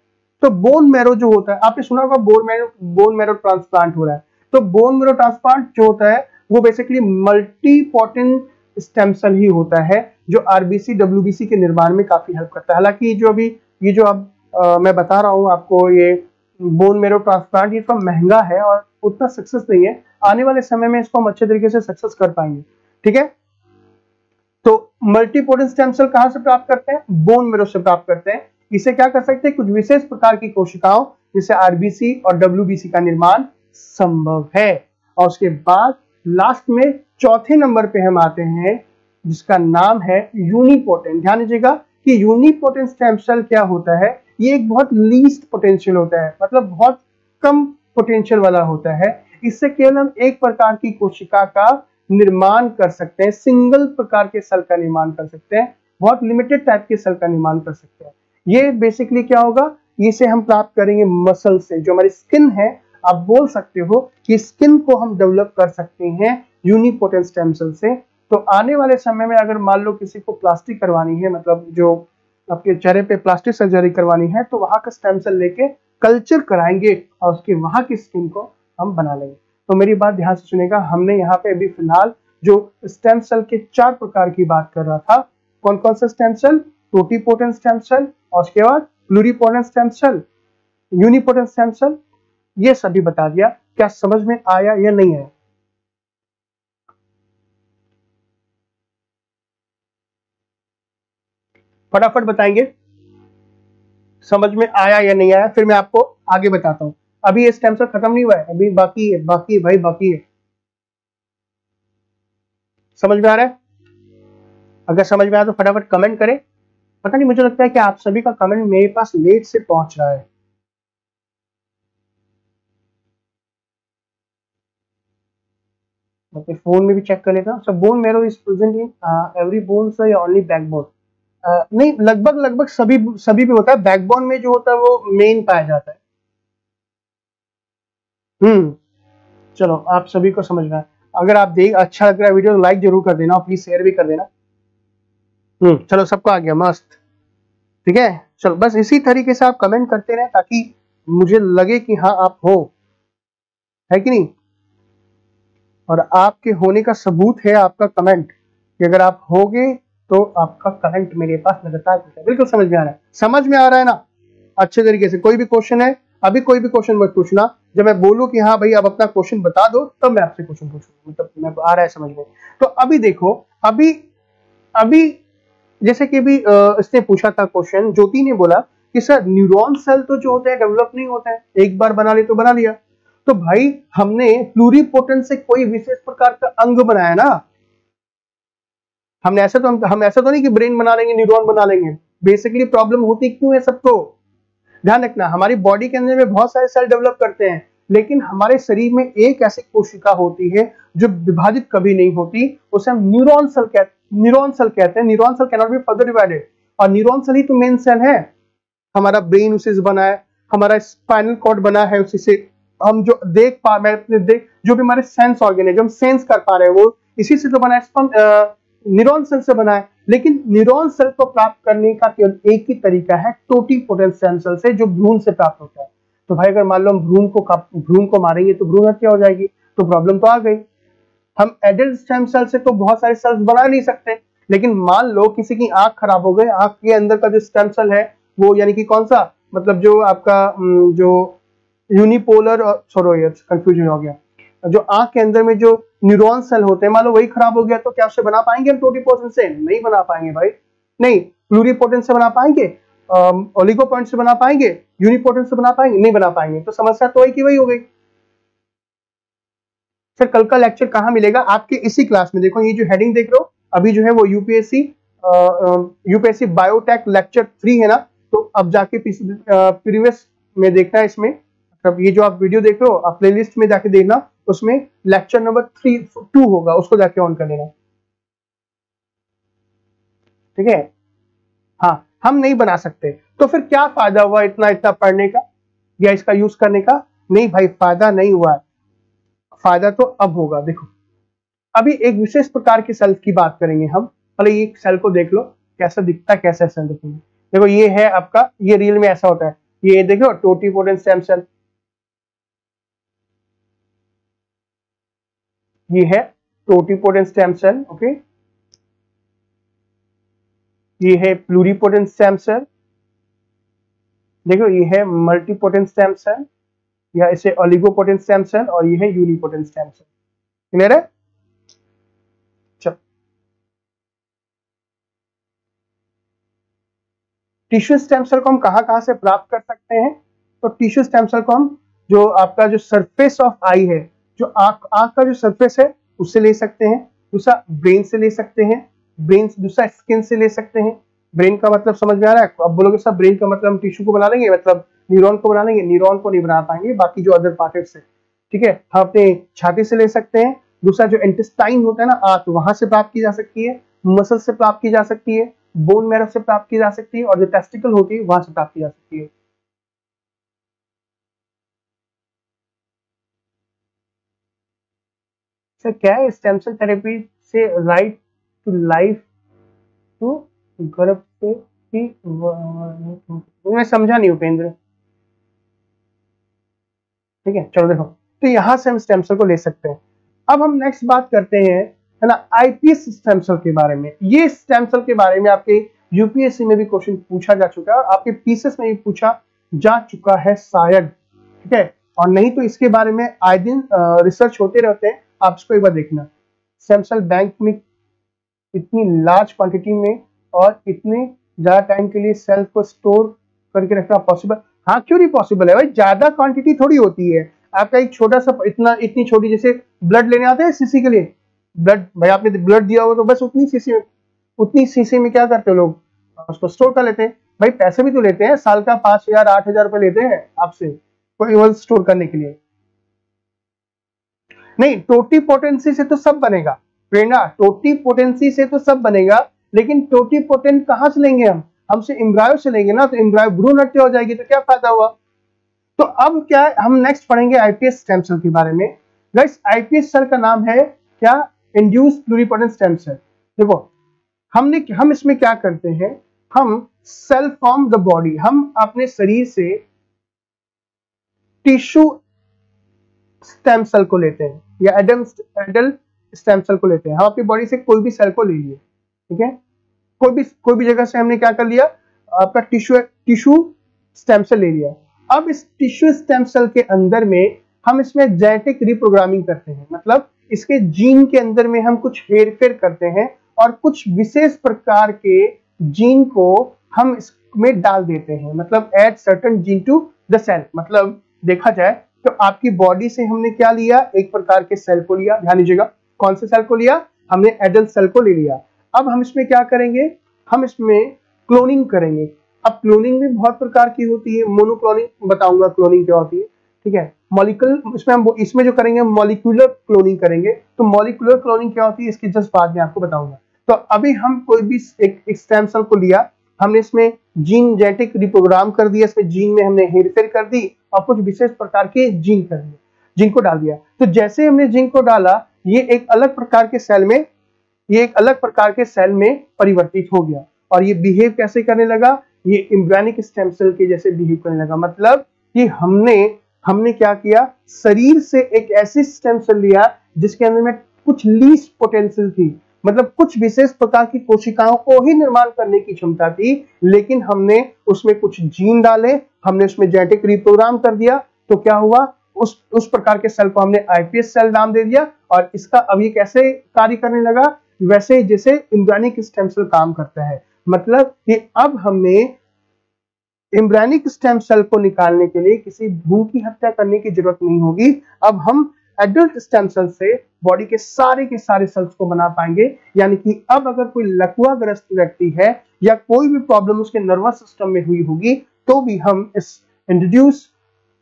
तो बोन मैरो जो होता है, आपने सुना होगा बोन मैरो ट्रांसप्लांट हो रहा है। तो बोन मैरो ट्रांसप्लांट जो होता है वो बेसिकली मल्टीपोटेंट स्टेम सेल ही होता है, जो आरबीसी डब्ल्यूबीसी के निर्माण में काफी हेल्प करता है। हालांकि जो अभी ये जो अब मैं बता रहा हूँ आपको, ये बोन मैरो ट्रांसप्लांट ये थोड़ा महंगा है और उतना सक्सेस नहीं है। आने वाले समय में इसको हम अच्छे तरीके से सक्सेस कर पाएंगे, ठीक है। तो मल्टीपोटेंट स्टेम सेल कहां से प्राप्त करते हैं, बोन मैरो से प्राप्त करते हैं। इसे क्या कर सकते हैं, कुछ विशेष प्रकार की कोशिकाओं जैसे आरबीसी और डब्ल्यूबीसी का निर्माण संभव है। और उसके बाद लास्ट में चौथे नंबर पे हम आते हैं, जिसका नाम है यूनिपोटेंट। ध्यान दीजिएगा कि यूनिपोटेंट स्टेम सेल क्या होता है, ये एक बहुत लीस्ट पोटेंशियल होता है, मतलब बहुत कम पोटेंशियल वाला होता है। इससे केवल हम एक प्रकार की कोशिका का निर्माण कर सकते हैं, सिंगल प्रकार के सेल का निर्माण कर सकते हैं, बहुत लिमिटेड टाइप के सेल का निर्माण कर सकते हैं। ये बेसिकली क्या होगा, इसे हम प्राप्त करेंगे मसल से, जो हमारी स्किन है। आप बोल सकते हो कि स्किन को हम डेवलप कर सकते हैं यूनिपोटेंट स्टेम सेल से। तो आने वाले समय में अगर मान लो किसी को प्लास्टिक करवानी है, मतलब जो आपके चेहरे पे प्लास्टिक सर्जरी करवानी है, तो वहां का स्टेम सेल लेके कल्चर कराएंगे और उसके वहां की स्किन को हम बना लेंगे। तो मेरी बात ध्यान से सुनेगा, हमने यहाँ पे अभी फिलहाल जो स्टेम सेल के 4 प्रकार की बात कर रहा था, कौन कौन से stem cell, totipotent stem cell, और उसके बाद pluripotent stem cell, unipotent stem cell, ये सभी बता दिया। क्या समझ में आया या नहीं आया? फटाफट बताएंगे समझ में आया या नहीं आया, फिर मैं आपको आगे बताता हूं। अभी ये स्टेम सेल खत्म नहीं हुआ है, अभी बाकी है, बाकी भाई बाकी है। समझ में आ रहा है? अगर समझ में आया तो फटाफट कमेंट करें। पता नहीं, मुझे लगता है कि आप सभी का कमेंट मेरे पास लेट से पहुंच रहा है। मैं फोन में भी चेक कर लेता हूं। So bone marrow is present in every bone या ओनली बैकबोन? नहीं, लगभग लगभग सभी भी होता है। बैकबोन में जो होता है वो मेन पाया जाता है। चलो, आप सभी को समझ में आया। अगर आप देख अच्छा लग रहा है वीडियो तो लाइक जरूर कर देना और प्लीज शेयर भी कर देना। चलो, सबको आ गया, मस्त, ठीक है। चलो, बस इसी तरीके से आप कमेंट करते रहे ताकि मुझे लगे कि हाँ आप हो, है कि नहीं। और आपके होने का सबूत है आपका कमेंट, कि अगर आप होगे तो आपका कमेंट मेरे पास लगातार है। बिल्कुल समझ में आ रहा है, समझ में आ रहा है ना अच्छे तरीके से। कोई भी क्वेश्चन है, अभी कोई भी क्वेश्चन मत पूछना, जब मैं बोलूं कि हाँ भाई अब अपना क्वेश्चन बता दो, तब मैं आपसे क्वेश्चन पूछूंगा, मतलब मैं आ रहा है समझ में। तो अभी देखो, अभी जैसे कि अभी इसने पूछा था क्वेश्चन, ज्योति ने बोला कि सर न्यूरॉन सेल तो जो होते हैं डेवलप नहीं होता है, एक बार बना ले तो बना लिया। तो भाई हमने प्लूरिपोटेंट से कोई विशेष प्रकार का अंग बनाया ना, हम ऐसा तो नहीं कि ब्रेन बना लेंगे, न्यूरॉन बना लेंगे। बेसिकली प्रॉब्लम होती क्यों है सबको ध्यान रखना। हमारी बॉडी के अंदर में बहुत सारे सेल डेवलप करते हैं, लेकिन हमारे शरीर में एक ऐसी कोशिका होती है जो विभाजित कभी नहीं होती, उसे हम न्यूरॉन सेल कहते हैं। Neuron cell can not be further divided, और न्यूरॉन सेल ही तो मेन सेल है। हमारा ब्रेन उसी से बना है, हमारा स्पाइनल कॉर्ड बना है उसी से, हम जो देख पा रहे हैं, जो भी हमारे सेंस ऑर्गन है, जो हम सेंस कर पा रहे हैं, वो इसी से तो बना है, न्यूरॉन सेल से बना है। लेकिन न्यूरॉन सेल को प्राप्त करने का केवल एक ही तरीका है टोटिपोटेंट स्टेम सेल से, जो भ्रूण से प्राप्त होता है। तो भाई अगर मान लो हम भ्रूण को मारेंगे तो भ्रूण हत्या हो जाएगी, तो प्रॉब्लम तो आ गई। हम एडल्ट स्टेम सेल से तो बहुत सारे सेल्स बना नहीं सकते, लेकिन मान लो किसी की आंख खराब हो गई, आंख के अंदर का जो स्टेम सेल है वो यानी कि कौन सा, मतलब जो आपका जो यूनिपोलर, छोड़ो कंफ्यूजन हो गया, जो आंख के अंदर में जो न्यूरॉन सेल होते हैं, मान लो वही खराब हो गया, तो क्या उससे बना पाएंगे हम टोटिपोटेंट से? नहीं बना पाएंगे भाई, नहीं। प्लूरिपोटेंट से बना पाएंगे, ओलिगोपोटेंट से बना पाएंगे, यूनिपोटेंट से बना पाएंगे? नहीं बना पाएंगे। तो समस्या तो वही हो गई। फिर कल का लेक्चर कहाँ मिलेगा? आपके इसी क्लास में। देखो ये जो हेडिंग देख रहे हो अभी जो है वो यूपीएससी बायोटेक लेक्चर 3 है ना, तो अब जाके प्रीवियस में देखना है इसमें, मतलब ये जो आप वीडियो देख रहे हो आप प्लेलिस्ट में जाके देखना, उसमें लेक्चर नंबर 2 होगा, उसको जाके ऑन कर लेना, ठीक है। हाँ, हम नहीं बना सकते, तो फिर क्या फायदा हुआ इतना पढ़ने का या इसका यूज करने का? नहीं भाई, फायदा नहीं हुआ, फायदा तो अब होगा। देखो अभी एक विशेष प्रकार की सेल की बात करेंगे हम। पहले ये सेल को देख लो कैसा दिखता है, कैसा सेल देखेंगे। देखो ये है आपका, ये रियल में ऐसा होता है, ये देखो टोटिपोटेंट स्टेम सेल, ये है टोटिपोटेंट स्टेम सेल, ओके। ये है प्लूरिपोटेंट स्टेम सेल, देखो ये है मल्टीपोटेंट स्टेम सेल, या इसे ओलिगोपोटेंट स्टेम सेल, और ये है यूनिपोटेंट स्टेम सेल। क्लियर है? चलो, टिश्यू स्टेम सेल को हम कहां से प्राप्त कर सकते हैं? तो टिश्यू स्टेम सेल को हम जो आपका जो सरफेस ऑफ आई है, जो आंख का जो सरफेस है उससे ले सकते हैं, दूसरा ब्रेन से ले सकते हैं, दूसरा स्किन से ले सकते हैं। ब्रेन का मतलब समझ में आ रहा है? अब बोलोगे सब ब्रेन का मतलब हम टिश्यू को बना लेंगे, मतलब न्यूरॉन को बना लेंगे? न्यूरॉन को नहीं बना पाएंगे, बाकी जो अदर पार्ट से, ठीक है। हम अपने छाती से ले सकते हैं, दूसरा जो इंटेस्टाइन होता है ना, आंत, वहां से प्राप्त की जा सकती है, मसल से प्राप्त की जा सकती है, बोन मैरो से प्राप्त की जा सकती है, और जो टेस्टिकल होती है वहां से प्राप्त की जा सकती है। सर क्या है स्टेम सेल थेरेपी से राइट टू लाइफ टू गर्भ से ही? मैं समझा नहीं उपेंद्र, ठीक है। चलो देखो, तो यहां से हम स्टेम सेल को ले सकते हैं। अब हम नेक्स्ट बात करते हैं, है ना, आईपीएस स्टेम सेल के बारे में। ये स्टेम सेल के बारे में आपके यूपीएससी में भी क्वेश्चन पूछा जा चुका है, और आपके पीसीएस में भी पूछा जा चुका है शायद, ठीक है। और नहीं तो इसके बारे में आए दिन रिसर्च होते रहते हैं, आप इसको एक बार देखना। स्टेम सेल बैंक में इतनी लार्ज क्वांटिटी में और इतने ज्यादा टाइम के लिए सेल को स्टोर करके रखना पॉसिबल? हाँ, क्यों नहीं पॉसिबल है भाई, ज्यादा क्वांटिटी थोड़ी होती है। आपका एक छोटा सा इतनी छोटी, जैसे ब्लड लेने आते हैं सीसी के लिए, ब्लड भाई आपने ब्लड दिया होगा तो बस उतनी सीसी में क्या करते हो लोग, उसको स्टोर कर लेते हैं। भाई पैसे भी तो लेते हैं, साल का 5,000 8,000 रुपए लेते हैं आपसे कोई स्टोर करने के लिए। नहीं, टोटिपोटेंसी से तो सब बनेगा प्रेरणा, टोटिपोटेंसी से तो सब बनेगा, लेकिन टोटिपोटेंट कहां से लेंगे हम? हमसे एम्ब्रायो से लेंगे ना, तो एम्ब्रायो भ्रूण हत्या हो जाएगी, तो क्या फायदा हुआ? तो अब क्या है, हम नेक्स्ट पढ़ेंगे आईपीएस स्टेम सेल के बारे में। गाइस आईपीएस सेल का नाम है क्या? Induced pluripotent stem cell. देखो हम इसमें क्या करते हैं, हम सेल फ्रॉम द बॉडी, हम अपने शरीर से टिश्यू स्टेम सेल को लेते हैं, या एडल्ट स्टेम सेल को लेते हैं। हम अपनी बॉडी से कोई भी सेल को ले लिए, ठीक है, कोई भी जगह से हमने क्या कर लिया, आपका टिश्यू स्टेम सेल ले लिया। अब इस टिश्यू स्टेम सेल के अंदर में हम इसमें जेनेटिक रिप्रोग्रामिंग करते हैं, मतलब इसके जीन के अंदर में हम कुछ हेरफेर करते हैं, और कुछ विशेष प्रकार के जीन को हम इसमें डाल देते हैं, मतलब add certain gene to the cell. मतलब देखा जाए तो आपकी बॉडी से हमने क्या लिया, एक प्रकार के सेल को लिया, ध्यान दीजिएगा कौन से सेल को लिया, हमने एडल्ट सेल को ले लिया। अब हम इसमें क्या करेंगे, हम इसमें क्लोनिंग करेंगे। अब क्लोनिंग भी बहुत प्रकार की होती है, मोनोक्लोनिंग बताऊंगा क्लोनिंग क्या होती है, ठीक है। मॉलिक्यूल इसमें जो करेंगे मॉलिक्यूलर क्लोनिंग करेंगे। तो मॉलिक्यूलर क्लोनिंग क्या होती है इसकी जस्ट बाद में आपको बताऊंगा। तो अभी हम कोई भी एक स्टेम सेल को लिया, हमने इसमें जीन जेनेटिक रिप्रोग्राम कर दिया, इसमें जीन में हमने हेरफेर कर दी और कुछ विशेष प्रकार के जीन कर दिए, जीन को डाल दिया। तो जैसे हमने जीन को डाला, ये एक अलग प्रकार के सेल में ये एक अलग प्रकार के सेल में परिवर्तित हो गया और ये बिहेव कैसे करने लगा, ये एम्ब्रियोनिक स्टेम सेल के जैसे बिहेव करने लगा। मतलब कि हमने क्या किया, शरीर से एक ऐसी स्टेम सेल लिया जिसके अंदर में कुछ लीस्ट पोटेंशियल थी, मतलब कुछ विशेष प्रकार की कोशिकाओं को ही निर्माण करने की क्षमता थी, लेकिन हमने उसमें कुछ जीन डाले, हमने उसमें जेनेटिक रिप्रोग्राम कर दिया, तो क्या हुआ, उस प्रकार के सेल को हमने आईपीएस सेल नाम दे दिया। और इसका अब ये कैसे कार्य करने लगा, वैसे जैसे एम्ब्रियोनिक स्टेम सेल काम करता है। मतलब कि अब हमें एम्ब्रियोनिक स्टेम सेल को निकालने के लिए किसी भ्रूण की हत्या करने की जरूरत नहीं होगी। अब हम एडल्ट स्टेम सेल से बॉडी के सारे सेल्स को बना पाएंगे। यानी कि अब अगर कोई लकवाग्रस्त व्यक्ति है या कोई भी प्रॉब्लम उसके नर्वस सिस्टम में हुई होगी, तो भी हम इस इंट्रोड्यूस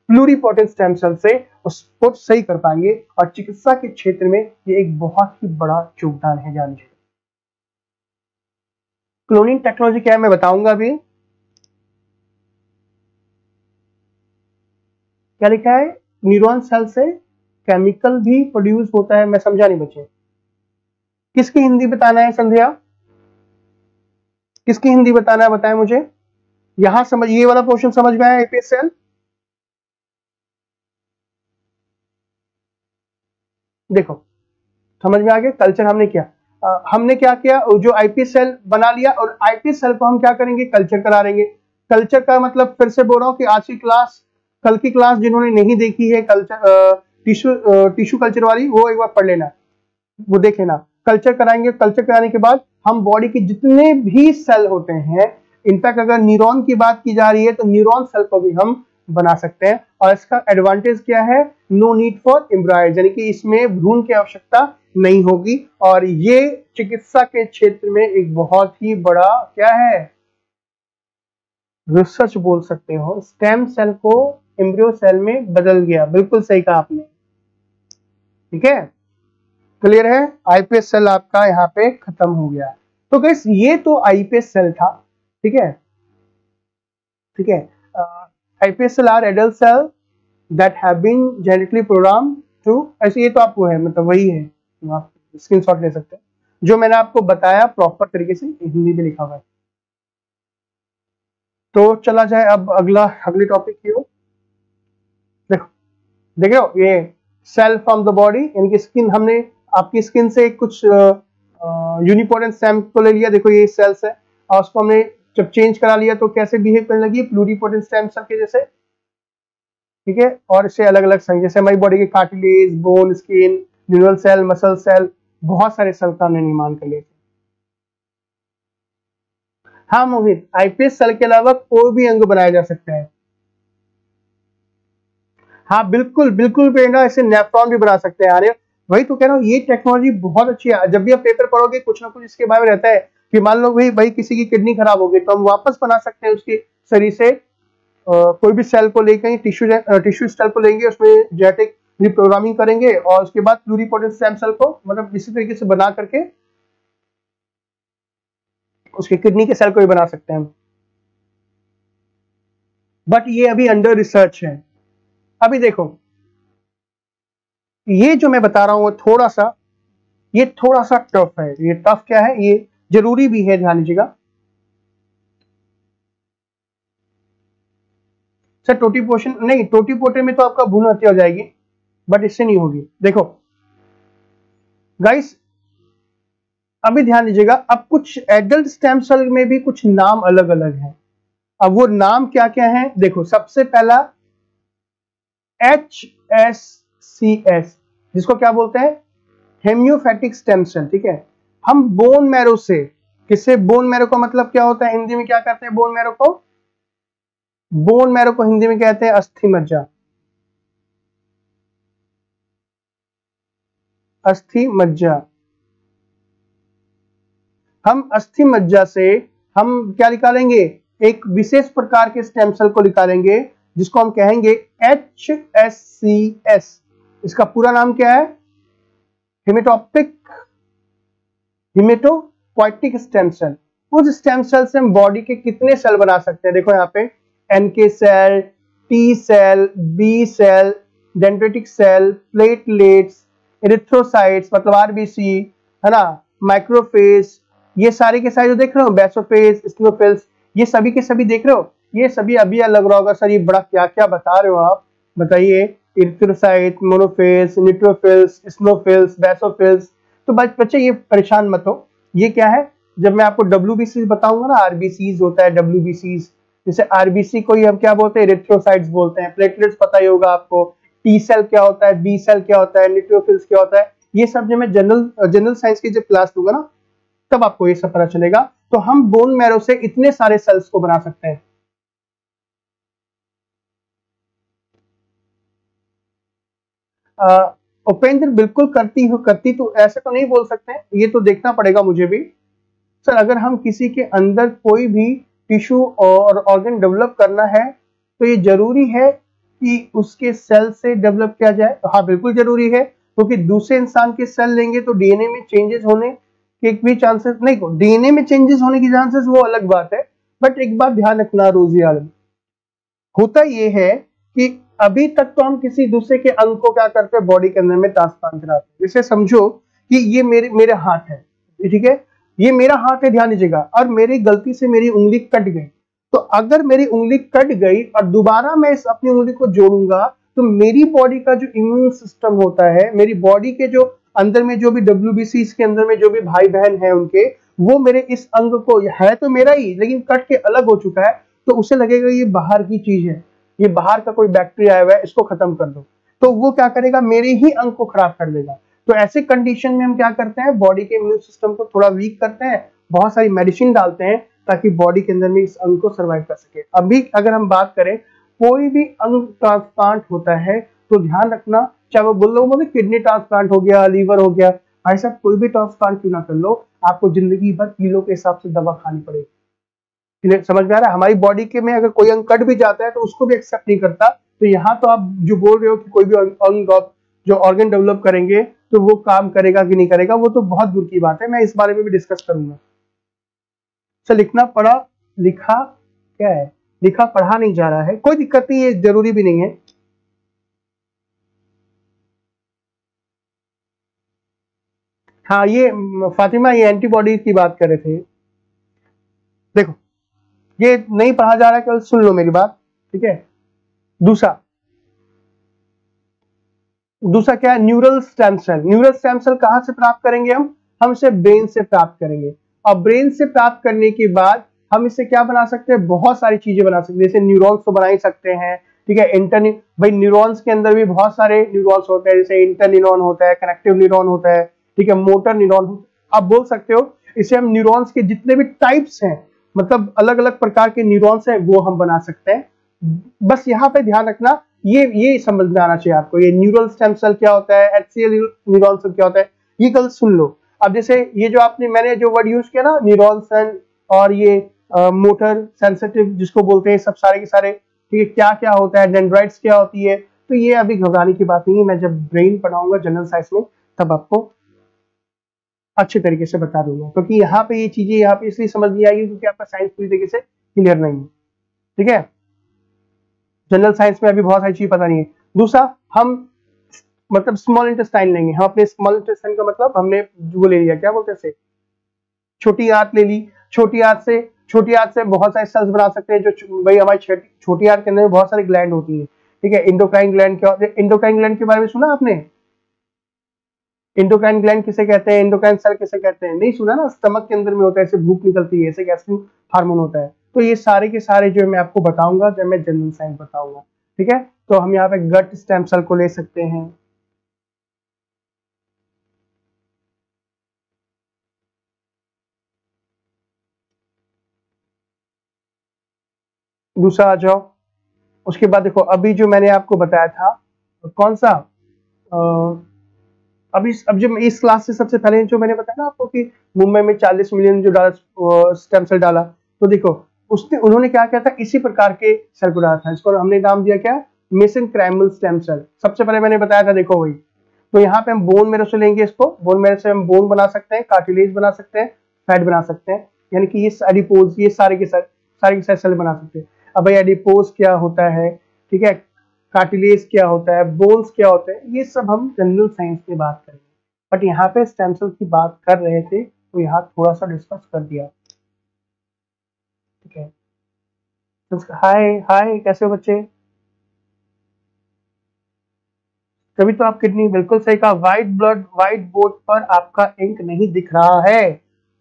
प्लूरिपोटेंट स्टेम सेल से उसको सही कर पाएंगे। और चिकित्सा के क्षेत्र में ये एक बहुत ही बड़ा योगदान है। जानिए क्लोनिंग टेक्नोलॉजी क्या है मैं बताऊंगा अभी। क्या लिखा है, न्यूरॉन सेल से केमिकल भी प्रोड्यूस होता है। मैं समझा नहीं बच्चे, किसकी हिंदी बताना है संध्या, किसकी हिंदी बताना है बताएं मुझे। यहां समझ, ये वाला पोर्शन समझ में आया आईपीएस सेल, देखो समझ में आ गया। कल्चर हमने किया, हमने क्या किया, जो आईपीएस सेल बना लिया और आईपीएस सेल को हम क्या करेंगे, कल्चर करा लेंगे। कल्चर का मतलब फिर से बोल रहा हूं कि आज की क्लास, कल की क्लास जिन्होंने नहीं देखी है कल्चर टिश्यू कल्चर वाली, वो एक बार पढ़ लेना, वो देख लेना। कल्चर कराएंगे, कल्चर कराने के बाद हम बॉडी के जितने भी सेल होते हैं, इनफैक्ट अगर न्यूरॉन की बात की जा रही है तो न्यूरॉन सेल को भी हम बना सकते हैं। और इसका एडवांटेज क्या है, नो नीड फॉर एम्ब्रायज, यानी कि इसमें भ्रूण की आवश्यकता नहीं होगी। और ये चिकित्सा के क्षेत्र में एक बहुत ही बड़ा क्या है, रिसर्च बोल सकते हो। स्टेम सेल को एम्ब्रियो सेल में बदल गया, बिल्कुल सही कहा आपने, ठीक है, क्लियर है। आईपीएस सेल आपका यहाँ पे खत्म हो गया। तो गाइस ये तो आईपीएस सेल था, ठीक है, ठीक है। IPS cell are adult cell that have been genetically program to, ऐसे ये तो आपको है, मतलब वही है, आप स्क्रीनशॉट ले सकते हैं। जो मैंने आपको बताया प्रॉपर तरीके से हिंदी में लिखा हुआ है। तो चला जाए अब अगले टॉपिक की ओर। देखो देख रहे हो, ये सेल फ्रॉम द बॉडी, यानी कि स्किन, हमने आपकी स्किन से कुछ यूनिपोर्टेंट स्टेम को ले लिया, देखो ये सेल्स है, और उसको हमने जब चेंज करा लिया तो कैसे बिहेव करने लगी, प्लूरिपोटेंट स्टेम सेल के जैसे, ठीक है। और इससे अलग अलग संघ, जैसे हमारी बॉडी के cartilage, bone, skin, neural cell, muscle cell, बहुत सारे सेल का हमने निर्माण कर लिया। हाँ मोहित, आईपीएस सेल के अलावा कोई भी अंग बनाया जा सकता है। हाँ बिल्कुल बिल्कुल प्रेरणा, ऐसे नेफ्रॉन भी बना सकते हैं। अरे वही तो कह रहा हूँ, ये टेक्नोलॉजी बहुत अच्छी है। जब भी आप पेपर पढ़ोगे कुछ ना कुछ इसके बारे में रहता है कि मान लो भाई किसी की किडनी खराब हो गई, तो हम वापस बना सकते हैं उसके शरीर से कोई भी सेल को लेकर, टिश्यू सेल को लेंगे, उसमें जेनेटिक रिप्रोग्रामिंग करेंगे और उसके बाद प्लूरिपोटेंट स्टेम सेल को मतलब इसी तरीके से बना करके उसके किडनी के सेल को भी बना सकते हैं। बट ये अभी अंडर रिसर्च है। अभी देखो ये जो मैं बता रहा हूं ये थोड़ा सा टफ है। ये टफ क्या है, ये जरूरी भी है, ध्यान दीजिएगा। सर टोटीपोषण नहीं, टोटीपोटेंट में तो आपका भ्रूण हत्या हो जाएगी, बट इससे नहीं होगी। देखो गाइस अभी ध्यान दीजिएगा, अब कुछ एडल्ट स्टेम सेल में भी कुछ नाम अलग अलग हैं। अब वो नाम क्या क्या है, देखो सबसे पहला HSCS, जिसको क्या बोलते हैं, हेमियोफैटिक स्टेम सेल, ठीक है। हम बोन मैरो से, किससे, बोन मैरो का मतलब क्या होता है हिंदी में, क्या कहते हैं बोन मैरो को, बोन मैरो को हिंदी में कहते हैं अस्थि मज्जा, अस्थि मज्जा। हम अस्थि मज्जा से हम क्या निकालेंगे, एक विशेष प्रकार के स्टेम सेल को निकालेंगे जिसको हम कहेंगे HSCS। इसका पूरा नाम क्या है, हिमेटोपोइटिक स्टेम सेल। उस स्टेम सेल से हम बॉडी के कितने सेल बना सकते हैं, देखो यहाँ पे NK cell, T cell, B cell, dendritic cell, platelets, erythrocytes मतलब RBC, है ना, माइक्रोफेज, ये सारे के सारे जो देख रहे हो, बेसोफेज, स्नोफिल्स, ये सभी के सभी देख रहे हो, ये सभी अभी लग रहा होगा सर ये बड़ा क्या क्या बता रहे हो आप, बताइए। Erythrocyte, monophage, neutrophils, eosinophils, basophils. तो बच्चे ये परेशान मत हो, ये क्या है, जब मैं आपको डब्ल्यूबीसी बताऊंगा ना, आरबीसीज होता है डब्ल्यूबीसीज, जैसे आरबीसी को ही हम क्या बोलते हैं, इरिथ्रोसाइट्स बोलते हैं। प्लेटलेट्स पता ही होगा आपको, टी सेल क्या होता है, बी सेल क्या होता है, न्यूट्रोफिल्स क्या होता है, ये सब जब मैं जनरल साइंस की जब क्लास लूंगा ना, तब आपको ये सब पता चलेगा। तो हम बोन मैरो से इतने सारे सेल्स को बना सकते हैं। उपेंद्र बिल्कुल करती तो ऐसे तो नहीं बोल सकते हैं, ये तो देखना पड़ेगा मुझे भी। सर अगर हम किसी के अंदर कोई भी टिश्यू और ऑर्गन डेवलप करना है तो ये जरूरी है कि उसके सेल से डेवलप किया जाए। तो हाँ बिल्कुल जरूरी है, क्योंकि दूसरे इंसान के सेल लेंगे तो डीएनए में चेंजेस होने के भी चांसेस, नहीं डीएनए में चेंजेस होने की चांसेस वो अलग बात है, बट एक बात ध्यान रखना रोजी आलम, होता ये है कि अभी तक तो हम किसी दूसरे के अंग को क्या करते हैं, बॉडी के अंदर में ट्रांसप्लांट कराते हैं। जैसे समझो कि ये मेरे हाथ है, ठीक है, ये मेरा हाथ है, ध्यान दीजिएगा, और मेरी गलती से मेरी उंगली कट गई, तो अगर मेरी उंगली कट गई और दोबारा मैं इस अपनी उंगली को जोड़ूंगा, तो मेरी बॉडी का जो इम्यून सिस्टम होता है, मेरी बॉडी के जो अंदर में जो भी डब्ल्यूबीसी के अंदर में जो भी भाई बहन है उनके, वो मेरे इस अंग को, है तो मेरा ही लेकिन कट के अलग हो चुका है, तो उसे लगेगा ये बाहर की चीज है, ये बाहर का कोई बैक्टीरिया आया हुआ है, इसको खत्म कर दो, तो वो क्या करेगा, मेरे ही अंग को खराब कर देगा। तो ऐसे कंडीशन में हम क्या करते हैं, बॉडी के इम्यून सिस्टम को थोड़ा वीक करते हैं, बहुत सारी मेडिसिन डालते हैं ताकि बॉडी के अंदर में इस अंग को सर्वाइव कर सके। अभी अगर हम बात करें, कोई भी अंग ट्रांसप्लांट होता है तो ध्यान रखना, चाहे वो बोलो किडनी ट्रांसप्लांट हो गया, लीवर हो गया, भाई साहब कोई भी ट्रांसप्लांट क्यों ना कर लो, आपको जिंदगी भर किलो के हिसाब से दवा खानी पड़ेगी। समझ में आ रहा है, हमारी बॉडी के में अगर कोई अंग कट भी जाता है तो उसको भी एक्सेप्ट नहीं करता। तो यहाँ तो आप जो बोल रहे हो कि कोई भी अंग जो ऑर्गन डेवलप करेंगे तो वो काम करेगा कि नहीं करेगा, वो तो बहुत दूर की बात है, मैं इस बारे में भी डिस्कस करूंगा। अच्छा, लिखना पढ़ा लिखा क्या है, लिखा पढ़ा नहीं जा रहा है, कोई दिक्कत नहीं है, जरूरी भी नहीं है। हाँ ये फातिमा, ये एंटीबॉडी की बात कर रहे थे। देखो ये नहीं पढ़ा जा रहा है, केवल सुन लो मेरी बात, ठीक है। दूसरा क्या है, neural stem cell. Neural stem cell कहां से प्राप्त करेंगे हम इसे ब्रेन से प्राप्त करेंगे, और ब्रेन से प्राप्त करने के बाद हम इसे क्या बना सकते हैं, बहुत सारी चीजें बना सकते हैं, जैसे न्यूरॉन्स तो बना ही सकते हैं, ठीक है। भाई न्यूरॉन्स के अंदर भी बहुत सारे न्यूरॉन्स होते हैं, जैसे इंटर न्यूरॉन होता है, कनेक्टिव न्यूरॉन होता है, ठीक है, मोटर न्यूरॉन, आप बोल सकते हो। इसे हम न्यूरॉन्स के जितने भी टाइप्स हैं, मतलब अलग अलग प्रकार के न्यूरॉन्स हैं, वो हम बना सकते हैं। बस यहाँ पे ध्यान रखना, ये समझ में आना चाहिए आपको, ये न्यूरल स्टेम सेल क्या होता है, एचसीएल न्यूरॉन सेल क्या होता है, ये कल सुन लो। अब जैसे ये जो मैंने जो वर्ड यूज किया ना, न्यूरॉन सेल और ये मोटर सेंसिटिव जिसको बोलते हैं, सब सारे के सारे, ठीक है, क्या क्या होता है, डेंड्राइट्स क्या होती है, तो ये अभी घबराने की बात नहीं है, मैं जब ब्रेन पढ़ाऊंगा जनरल साइंस में तब आपको अच्छे तरीके से बता दूंगा, क्योंकि यहाँ पे ये चीजें यहाँ पे इसलिए समझ नहीं आएगी क्योंकि आपका साइंस पूरी तरीके से क्लियर नहीं है, ठीक है। जनरल साइंस में अभी बहुत सारी चीज पता नहीं है। दूसरा, हम मतलब स्मॉल इंटेस्टाइन लेंगे, हम अपने स्मॉल इंटेस्टाइन का मतलब हमने वो ले लिया, क्या बोलते हैं, छोटी आंत ले ली, छोटी आंत से बहुत सारे सेल्स बना सकते हैं, जो भाई हमारी छोटी आंत के अंदर बहुत सारी ग्लैंड होती है, ठीक है। इंडोक्राइन ग्लैंड क्या होते हैं, इंडोक्राइन ग्लैंड के बारे में सुना आपने, इंडोक्राइन ग्लैंड किसे कहते हैं, इंडोक्राइन सेल किसे कहते हैं, नहीं सुना ना, स्टमक के अंदर में होता है, ऐसे भूख निकलती है, ऐसे गैस्ट्रिक हार्मोन होता है। तो ये सारे के सारे जो मैं आपको बताऊंगा जब मैं जनरल साइंस बताऊंगा, ठीक है। तो हम यहाँ पे गट स्टेम सेल को ले सकते हैं। दूसरा आ जाओ, उसके बाद देखो अभी जो मैंने आपको बताया था, कौन सा अब जब इस क्लास से सबसे पहले जो मैंने बताया ना आपको कि मुंबई में 40 मिलियन जो डाला स्टेम सेल डाला, तो देखो उन्होंने क्या किया था, इसी प्रकार के सेल को डाला था, इसको हमने नाम दिया क्या, मेसेनकाइमल स्टेम सेल। सबसे पहले मैंने बताया था, देखो वही। तो यहाँ पे हम बोन मैरो से लेंगे, इसको बोन मैरो से हम बोन बना सकते हैं, कार्टिलेज बना सकते हैं, फैट बना सकते हैं, यानी कि ये एडिपोज, ये सारे के सारे सेल बना सकते हैं। अब भाई एडिपोज क्या होता है, ठीक है, कार्टिलेज क्या होता है, बोन्स क्या होते हैं, ये सब हम जनरल साइंस में बात करेंगे, बट यहाँ पे स्टेम सेल की बात कर रहे थे तो यहाँ थोड़ा सा डिस्कस कर दिया। ठीक है, हाय हाय, कैसे हो बच्चे? तभी तो आप किडनी, बिल्कुल सही कहा। व्हाइट बोर्ड पर आपका इंक नहीं दिख रहा है।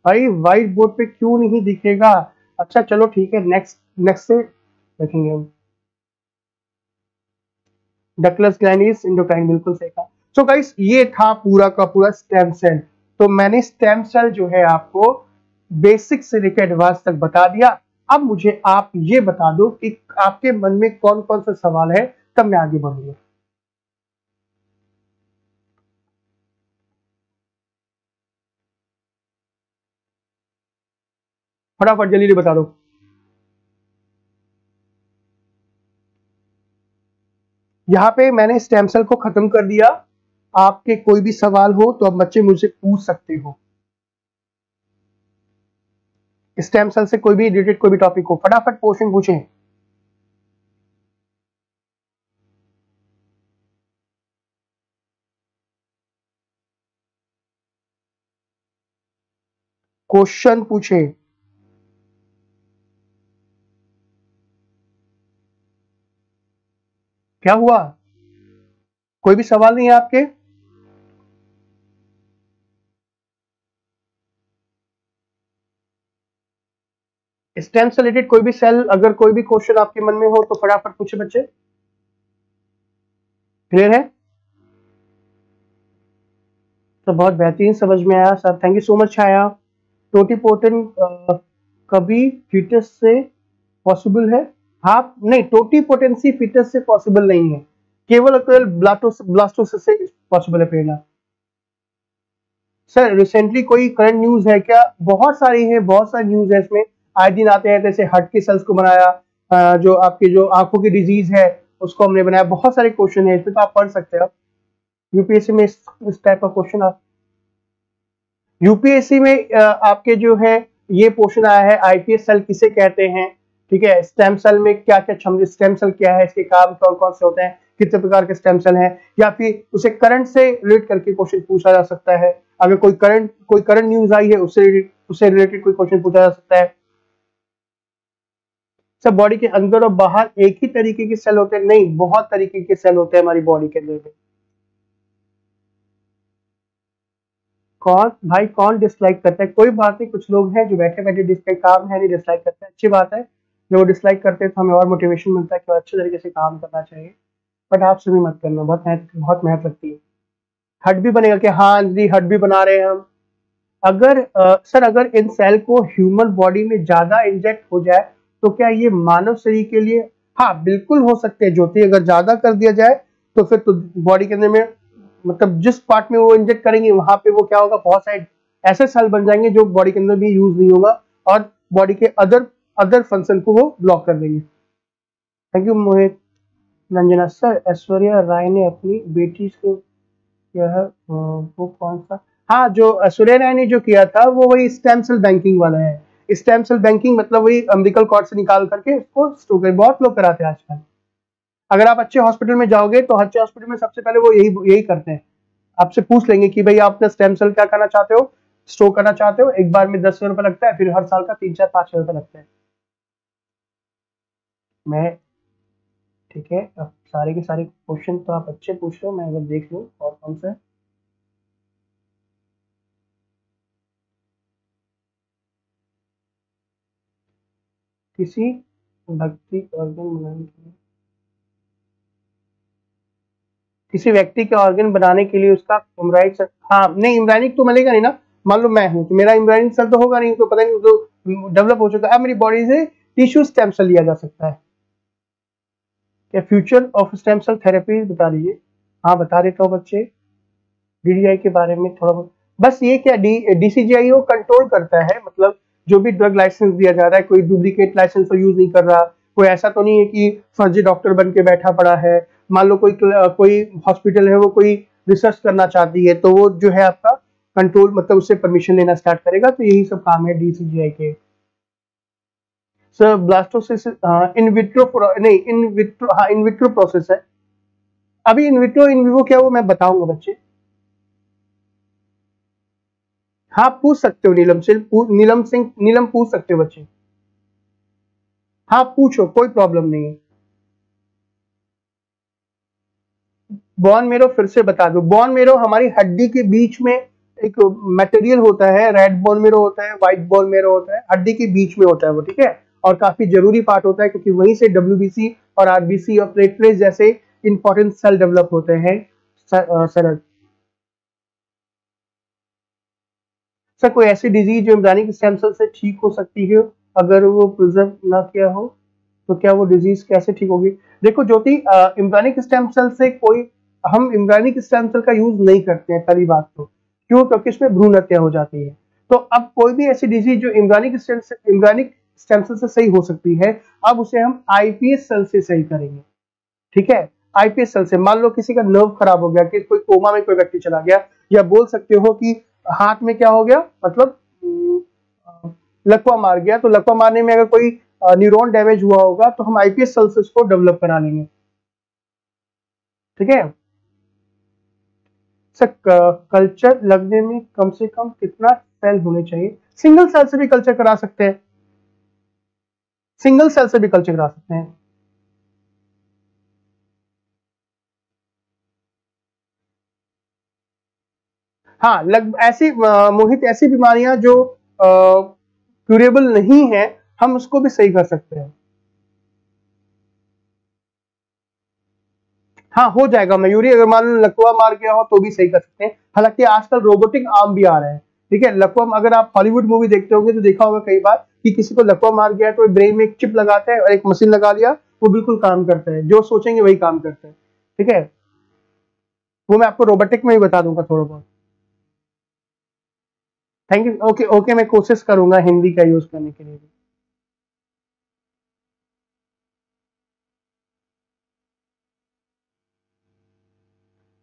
भाई व्हाइट बोर्ड पे क्यों नहीं दिखेगा? अच्छा चलो ठीक है, नेक्स्ट नेक्स्ट से देखेंगे हम। डकलेस ग्रैंडिस इंडोक्राइन, बिल्कुल सही कहा। सो गाइस, ये था पूरा का पूरा स्टेम सेल। तो मैंने स्टेम सेल जो है आपको बेसिक से लेकर एडवांस तक बता दिया। अब मुझे आप ये बता दो कि आपके मन में कौन कौन सा सवाल है, तब मैं आगे बढ़ूंगा। फटाफट जल्दी बता दो। यहाँ पे मैंने स्टेम सेल को खत्म कर दिया। आपके कोई भी सवाल हो तो अब बच्चे मुझसे पूछ सकते हो। स्टेम सेल से कोई भी रिलेटेड कोई भी टॉपिक हो, फटाफट क्वेश्चन पूछें। क्वेश्चन पूछें। क्या हुआ? कोई भी सवाल नहीं है आपके? स्टेम से रिलेटेड कोई भी सेल, अगर कोई भी क्वेश्चन आपके मन में हो तो फटाफट पूछे बच्चे। क्लियर है? तो बहुत बेहतरीन, समझ में आया sir, thank you so much Chhaya. Totipotent कभी फीटस से पॉसिबल है? हाँ नहीं, टोटीपोटेंसी फीटस से पॉसिबल नहीं है, केवल केवल ब्लास्टोसिस से पॉसिबल है प्रेरणा। सर रिसेंटली कोई करंट न्यूज है क्या? बहुत सारी है, बहुत सारी न्यूज है इसमें। आए दिन आते हैं, जैसे हार्ट के सेल्स को बनाया, जो आपकी जो आंखों की डिजीज है उसको हमने बनाया। बहुत सारे क्वेश्चन है इसमें, तो आप पढ़ सकते हैं। आप यूपीएससी में इस टाइप का क्वेश्चन, आप यूपीएससी में आपके जो है ये क्वेश्चन आया है, आईपीएस सेल किसे कहते हैं? ठीक है, स्टेम सेल में क्या क्या क्षमता, स्टेम सेल क्या है, इसके काम कौन कौन से होते हैं, कितने प्रकार के स्टेम सेल हैं, या फिर उसे करंट से रिलेट करके क्वेश्चन पूछा जा सकता है। अगर कोई करंट न्यूज आई है उससे रिलेटेड कोई क्वेश्चन पूछा जा सकता है। सब बॉडी के अंदर और बाहर एक ही तरीके के सेल होते हैं? नहीं, बहुत तरीके के सेल होते हैं हमारी बॉडी के अंदर में। कौन भाई, कौन डिसलाइक करता है? कोई बात नहीं, कुछ लोग हैं जो बैठे बैठे डिसलाइक, काम है नहीं, डिसलाइक करते हैं, अच्छी बात है। जो डिसलाइक करते हैं तो हमें और मोटिवेशन मिलता है कि अच्छे तरीके से काम करना चाहिए। बट आप भी मत करना, बहुत मेहनत लगती है। हट भी बनेगा कि हाँ जी हट भी बना रहे हैं हम। अगर सर अगर इन सेल को ह्यूमन बॉडी में ज्यादा इंजेक्ट हो जाए तो क्या ये मानव शरीर के लिए? हाँ बिल्कुल हो सकते हैं ज्योति, अगर ज्यादा कर दिया जाए तो फिर तो बॉडी के अंदर में, मतलब जिस पार्ट में वो इंजेक्ट करेंगे वहां पे वो क्या होगा, बहुत सारे ऐसे सेल बन जाएंगे जो बॉडी के अंदर भी यूज नहीं होगा और बॉडी के अदर अदर फंक्शन को वो ब्लॉक कर देंगे। Thank you Mohit. Ranjana sir, Aishwarya Rai ने अपनी बेटी को किया है, वो कौन सा? हाँ, जो ऐश्वर्या राय ने जो किया था वो वही स्टेम सेल बैंकिंग वाला है। स्टेम सेल बैंकिंग मतलब वही अम्बिकल कॉर्ड से निकाल करके उसको स्टोर कर, बहुत लोग कराते हैं आजकल। अगर आप अच्छे हॉस्पिटल में जाओगे तो अच्छे हॉस्पिटल में सबसे पहले वो यही यही करते हैं। आपसे पूछ लेंगे कि भाई आप अपना स्टेम सेल क्या करना चाहते हो, स्टोर करना चाहते हो, एक बार में 10,000 रुपये लगता है, फिर हर साल का 3, 4, 5 हजार रुपये लगता है। मैं ठीक है, अब सारे के सारे क्वेश्चन तो आप अच्छे पूछ रहे हो, मैं अगर देख लूँ और कौन सा है। किसी व्यक्ति ऑर्गन बनाने के लिए, किसी व्यक्ति के ऑर्गन बनाने के लिए उसका इम्ब्राइनिक सेल, हाँ नहीं इम्ब्राइनिक तो मिलेगा नहीं ना। मान लो मैं हूं तो मेरा इम्ब्राइनिक सेल तो होगा नहीं, तो पता नहीं तो डेवलप हो चुका है। अब मेरी बॉडी से टिश्यू स्टेम सेल लिया जा सकता है। क्या future of stem cell therapy बता दीजिए। हाँ बता देता हूँ बच्चे, डीडीआई के बारे में थोड़ा बहुत। बस ये क्या डीसीजीआई वो कंट्रोल करता है, मतलब जो भी ड्रग लाइसेंस दिया जा रहा है, कोई डुप्लीकेट लाइसेंस तो यूज नहीं कर रहा, कोई ऐसा तो नहीं है कि फर्जी डॉक्टर बन के बैठा पड़ा है। मान लो कोई हॉस्पिटल है, वो कोई रिसर्च करना चाहती है तो वो जो है आपका कंट्रोल, मतलब उससे परमिशन लेना स्टार्ट करेगा। तो यही सब काम है डीसीजीआई के। सर ब्लास्टोसिस इन विट्रो, नहीं इन विट्रो, हाँ इन विट्रो प्रोसेस है। अभी इन विट्रो इन विवो क्या वो मैं बताऊंगा बच्चे। हाँ पूछ सकते हो नीलम से, नीलम पूछ सकते हो बच्चे। हाँ पूछो, कोई प्रॉब्लम नहीं है। बोन मेरो फिर से बता दो, बोन मेरो हमारी हड्डी के बीच में एक मटेरियल होता है, रेड बोन मेरो होता है, व्हाइट बोन मेरो होता है, हड्डी के बीच में होता है वो, ठीक है। और काफी जरूरी पार्ट होता है क्योंकि वहीं से डब्ल्यूबीसी और आरबीसी और प्लेटलेट्स जैसे इंपॉर्टेंट सेल डेवलप होते हैं। सर सर कोई ऐसी डिजीज जो एम्ब्रायनिक स्टेम सेल से ठीक हो सकती है अगर वो प्रिजर्व ना किया हो, तो क्या वो डिजीज कैसे ठीक होगी? देखो ज्योति, इम्ब्रायनिक स्टेम सेल से कोई, हम इम्ब्रायनिक स्टेम सेल का यूज नहीं करते हैं, पहली बात तो क्यों, क्योंकि इसमें भ्रूण हत्या हो जाती है। तो अब कोई भी ऐसी डिजीज जो इम्ब्रायनिक स्टेम सेल से सही हो सकती है, अब उसे हम आईपीएस सेल से सही करेंगे, ठीक है। आईपीएस सेल से, मान लो किसी का नर्व खराब हो गया, कि कोई कोमा में कोई व्यक्ति चला गया, या बोल सकते हो कि हाथ में क्या हो गया, मतलब लकवा मार गया, तो लकवा मारने में अगर कोई न्यूरॉन डैमेज हुआ होगा तो हम आईपीएस सेल्स को डेवलप करा लेंगे, ठीक है। सर कल्चर लगने में कम से कम कितना सेल होने चाहिए? सिंगल सेल से भी कल्चर करा सकते हैं, सिंगल सेल से भी कल्चर करा सकते हैं। हाँ ऐसी मोहित, ऐसी बीमारियां जो क्यूरेबल नहीं है, हम उसको भी सही कर सकते हैं। हाँ हो जाएगा मयूरी, अगर मान लो लकवा मार गया हो तो भी सही कर सकते हैं। हालांकि आजकल रोबोटिक आर्म भी आ रहे हैं, ठीक है। लकवा, अगर आप हॉलीवुड मूवी देखते होंगे तो देखा होगा कई बार कि किसी को लकवा मार गया तो ब्रेन में एक चिप लगाते हैं और एक मशीन लगा लिया, वो बिल्कुल काम करता है, जो सोचेंगे वही काम करता है, ठीक है। वो मैं आपको रोबोटिक में ही बता दूंगा थोड़ा बहुत। Thank you. ओके ओके, मैं कोशिश करूंगा हिंदी का यूज करने के लिए भी।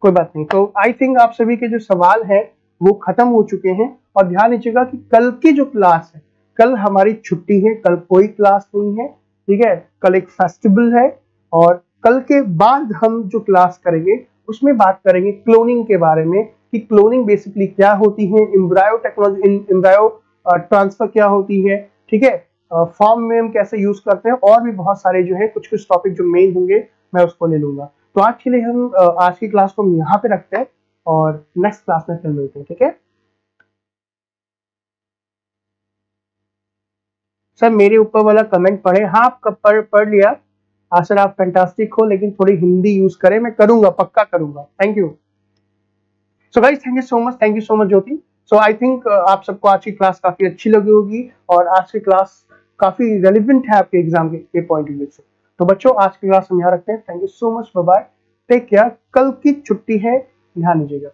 कोई बात नहीं। तो आई थिंक आप सभी के जो सवाल है वो खत्म हो चुके हैं। और ध्यान दीजिएगा कि कल की जो क्लास है, कल हमारी छुट्टी है, कल कोई क्लास नहीं है, ठीक है। कल एक फेस्टिवल है, और कल के बाद हम जो क्लास करेंगे उसमें बात करेंगे क्लोनिंग के बारे में, कि क्लोनिंग बेसिकली क्या होती है, एम्ब्रायो टेक्नोलॉजी, एम्ब्रायो ट्रांसफर क्या होती है, ठीक है, फॉर्म में हम कैसे यूज करते हैं, और भी बहुत सारे जो है कुछ कुछ टॉपिक जो मेन होंगे मैं उसको ले लूंगा। तो आज के लिए हम आज की क्लास को हम यहाँ पे रखते हैं, और नेक्स्ट क्लास में फिर मिलते हैं, ठीक है। सर मेरे ऊपर वाला कमेंट पढ़े? हाँ आप पढ़ लिया। हाँ सर आप फैंटास्टिक हो, लेकिन थोड़ी हिंदी यूज करें, मैं करूंगा, पक्का करूंगा। Thank you. So guys thank you so much, thank you so much Jyoti. So I think आप सबको आज की क्लास काफी अच्छी लगी होगी, और आज की क्लास काफी रेलिवेंट है आपके एग्जाम के पॉइंट ऑफ व्यू से। तो बच्चों आज की क्लास हम यहाँ रखते हैं। Thank you so much, bye bye, take care. कल की छुट्टी है, ध्यान दीजिएगा।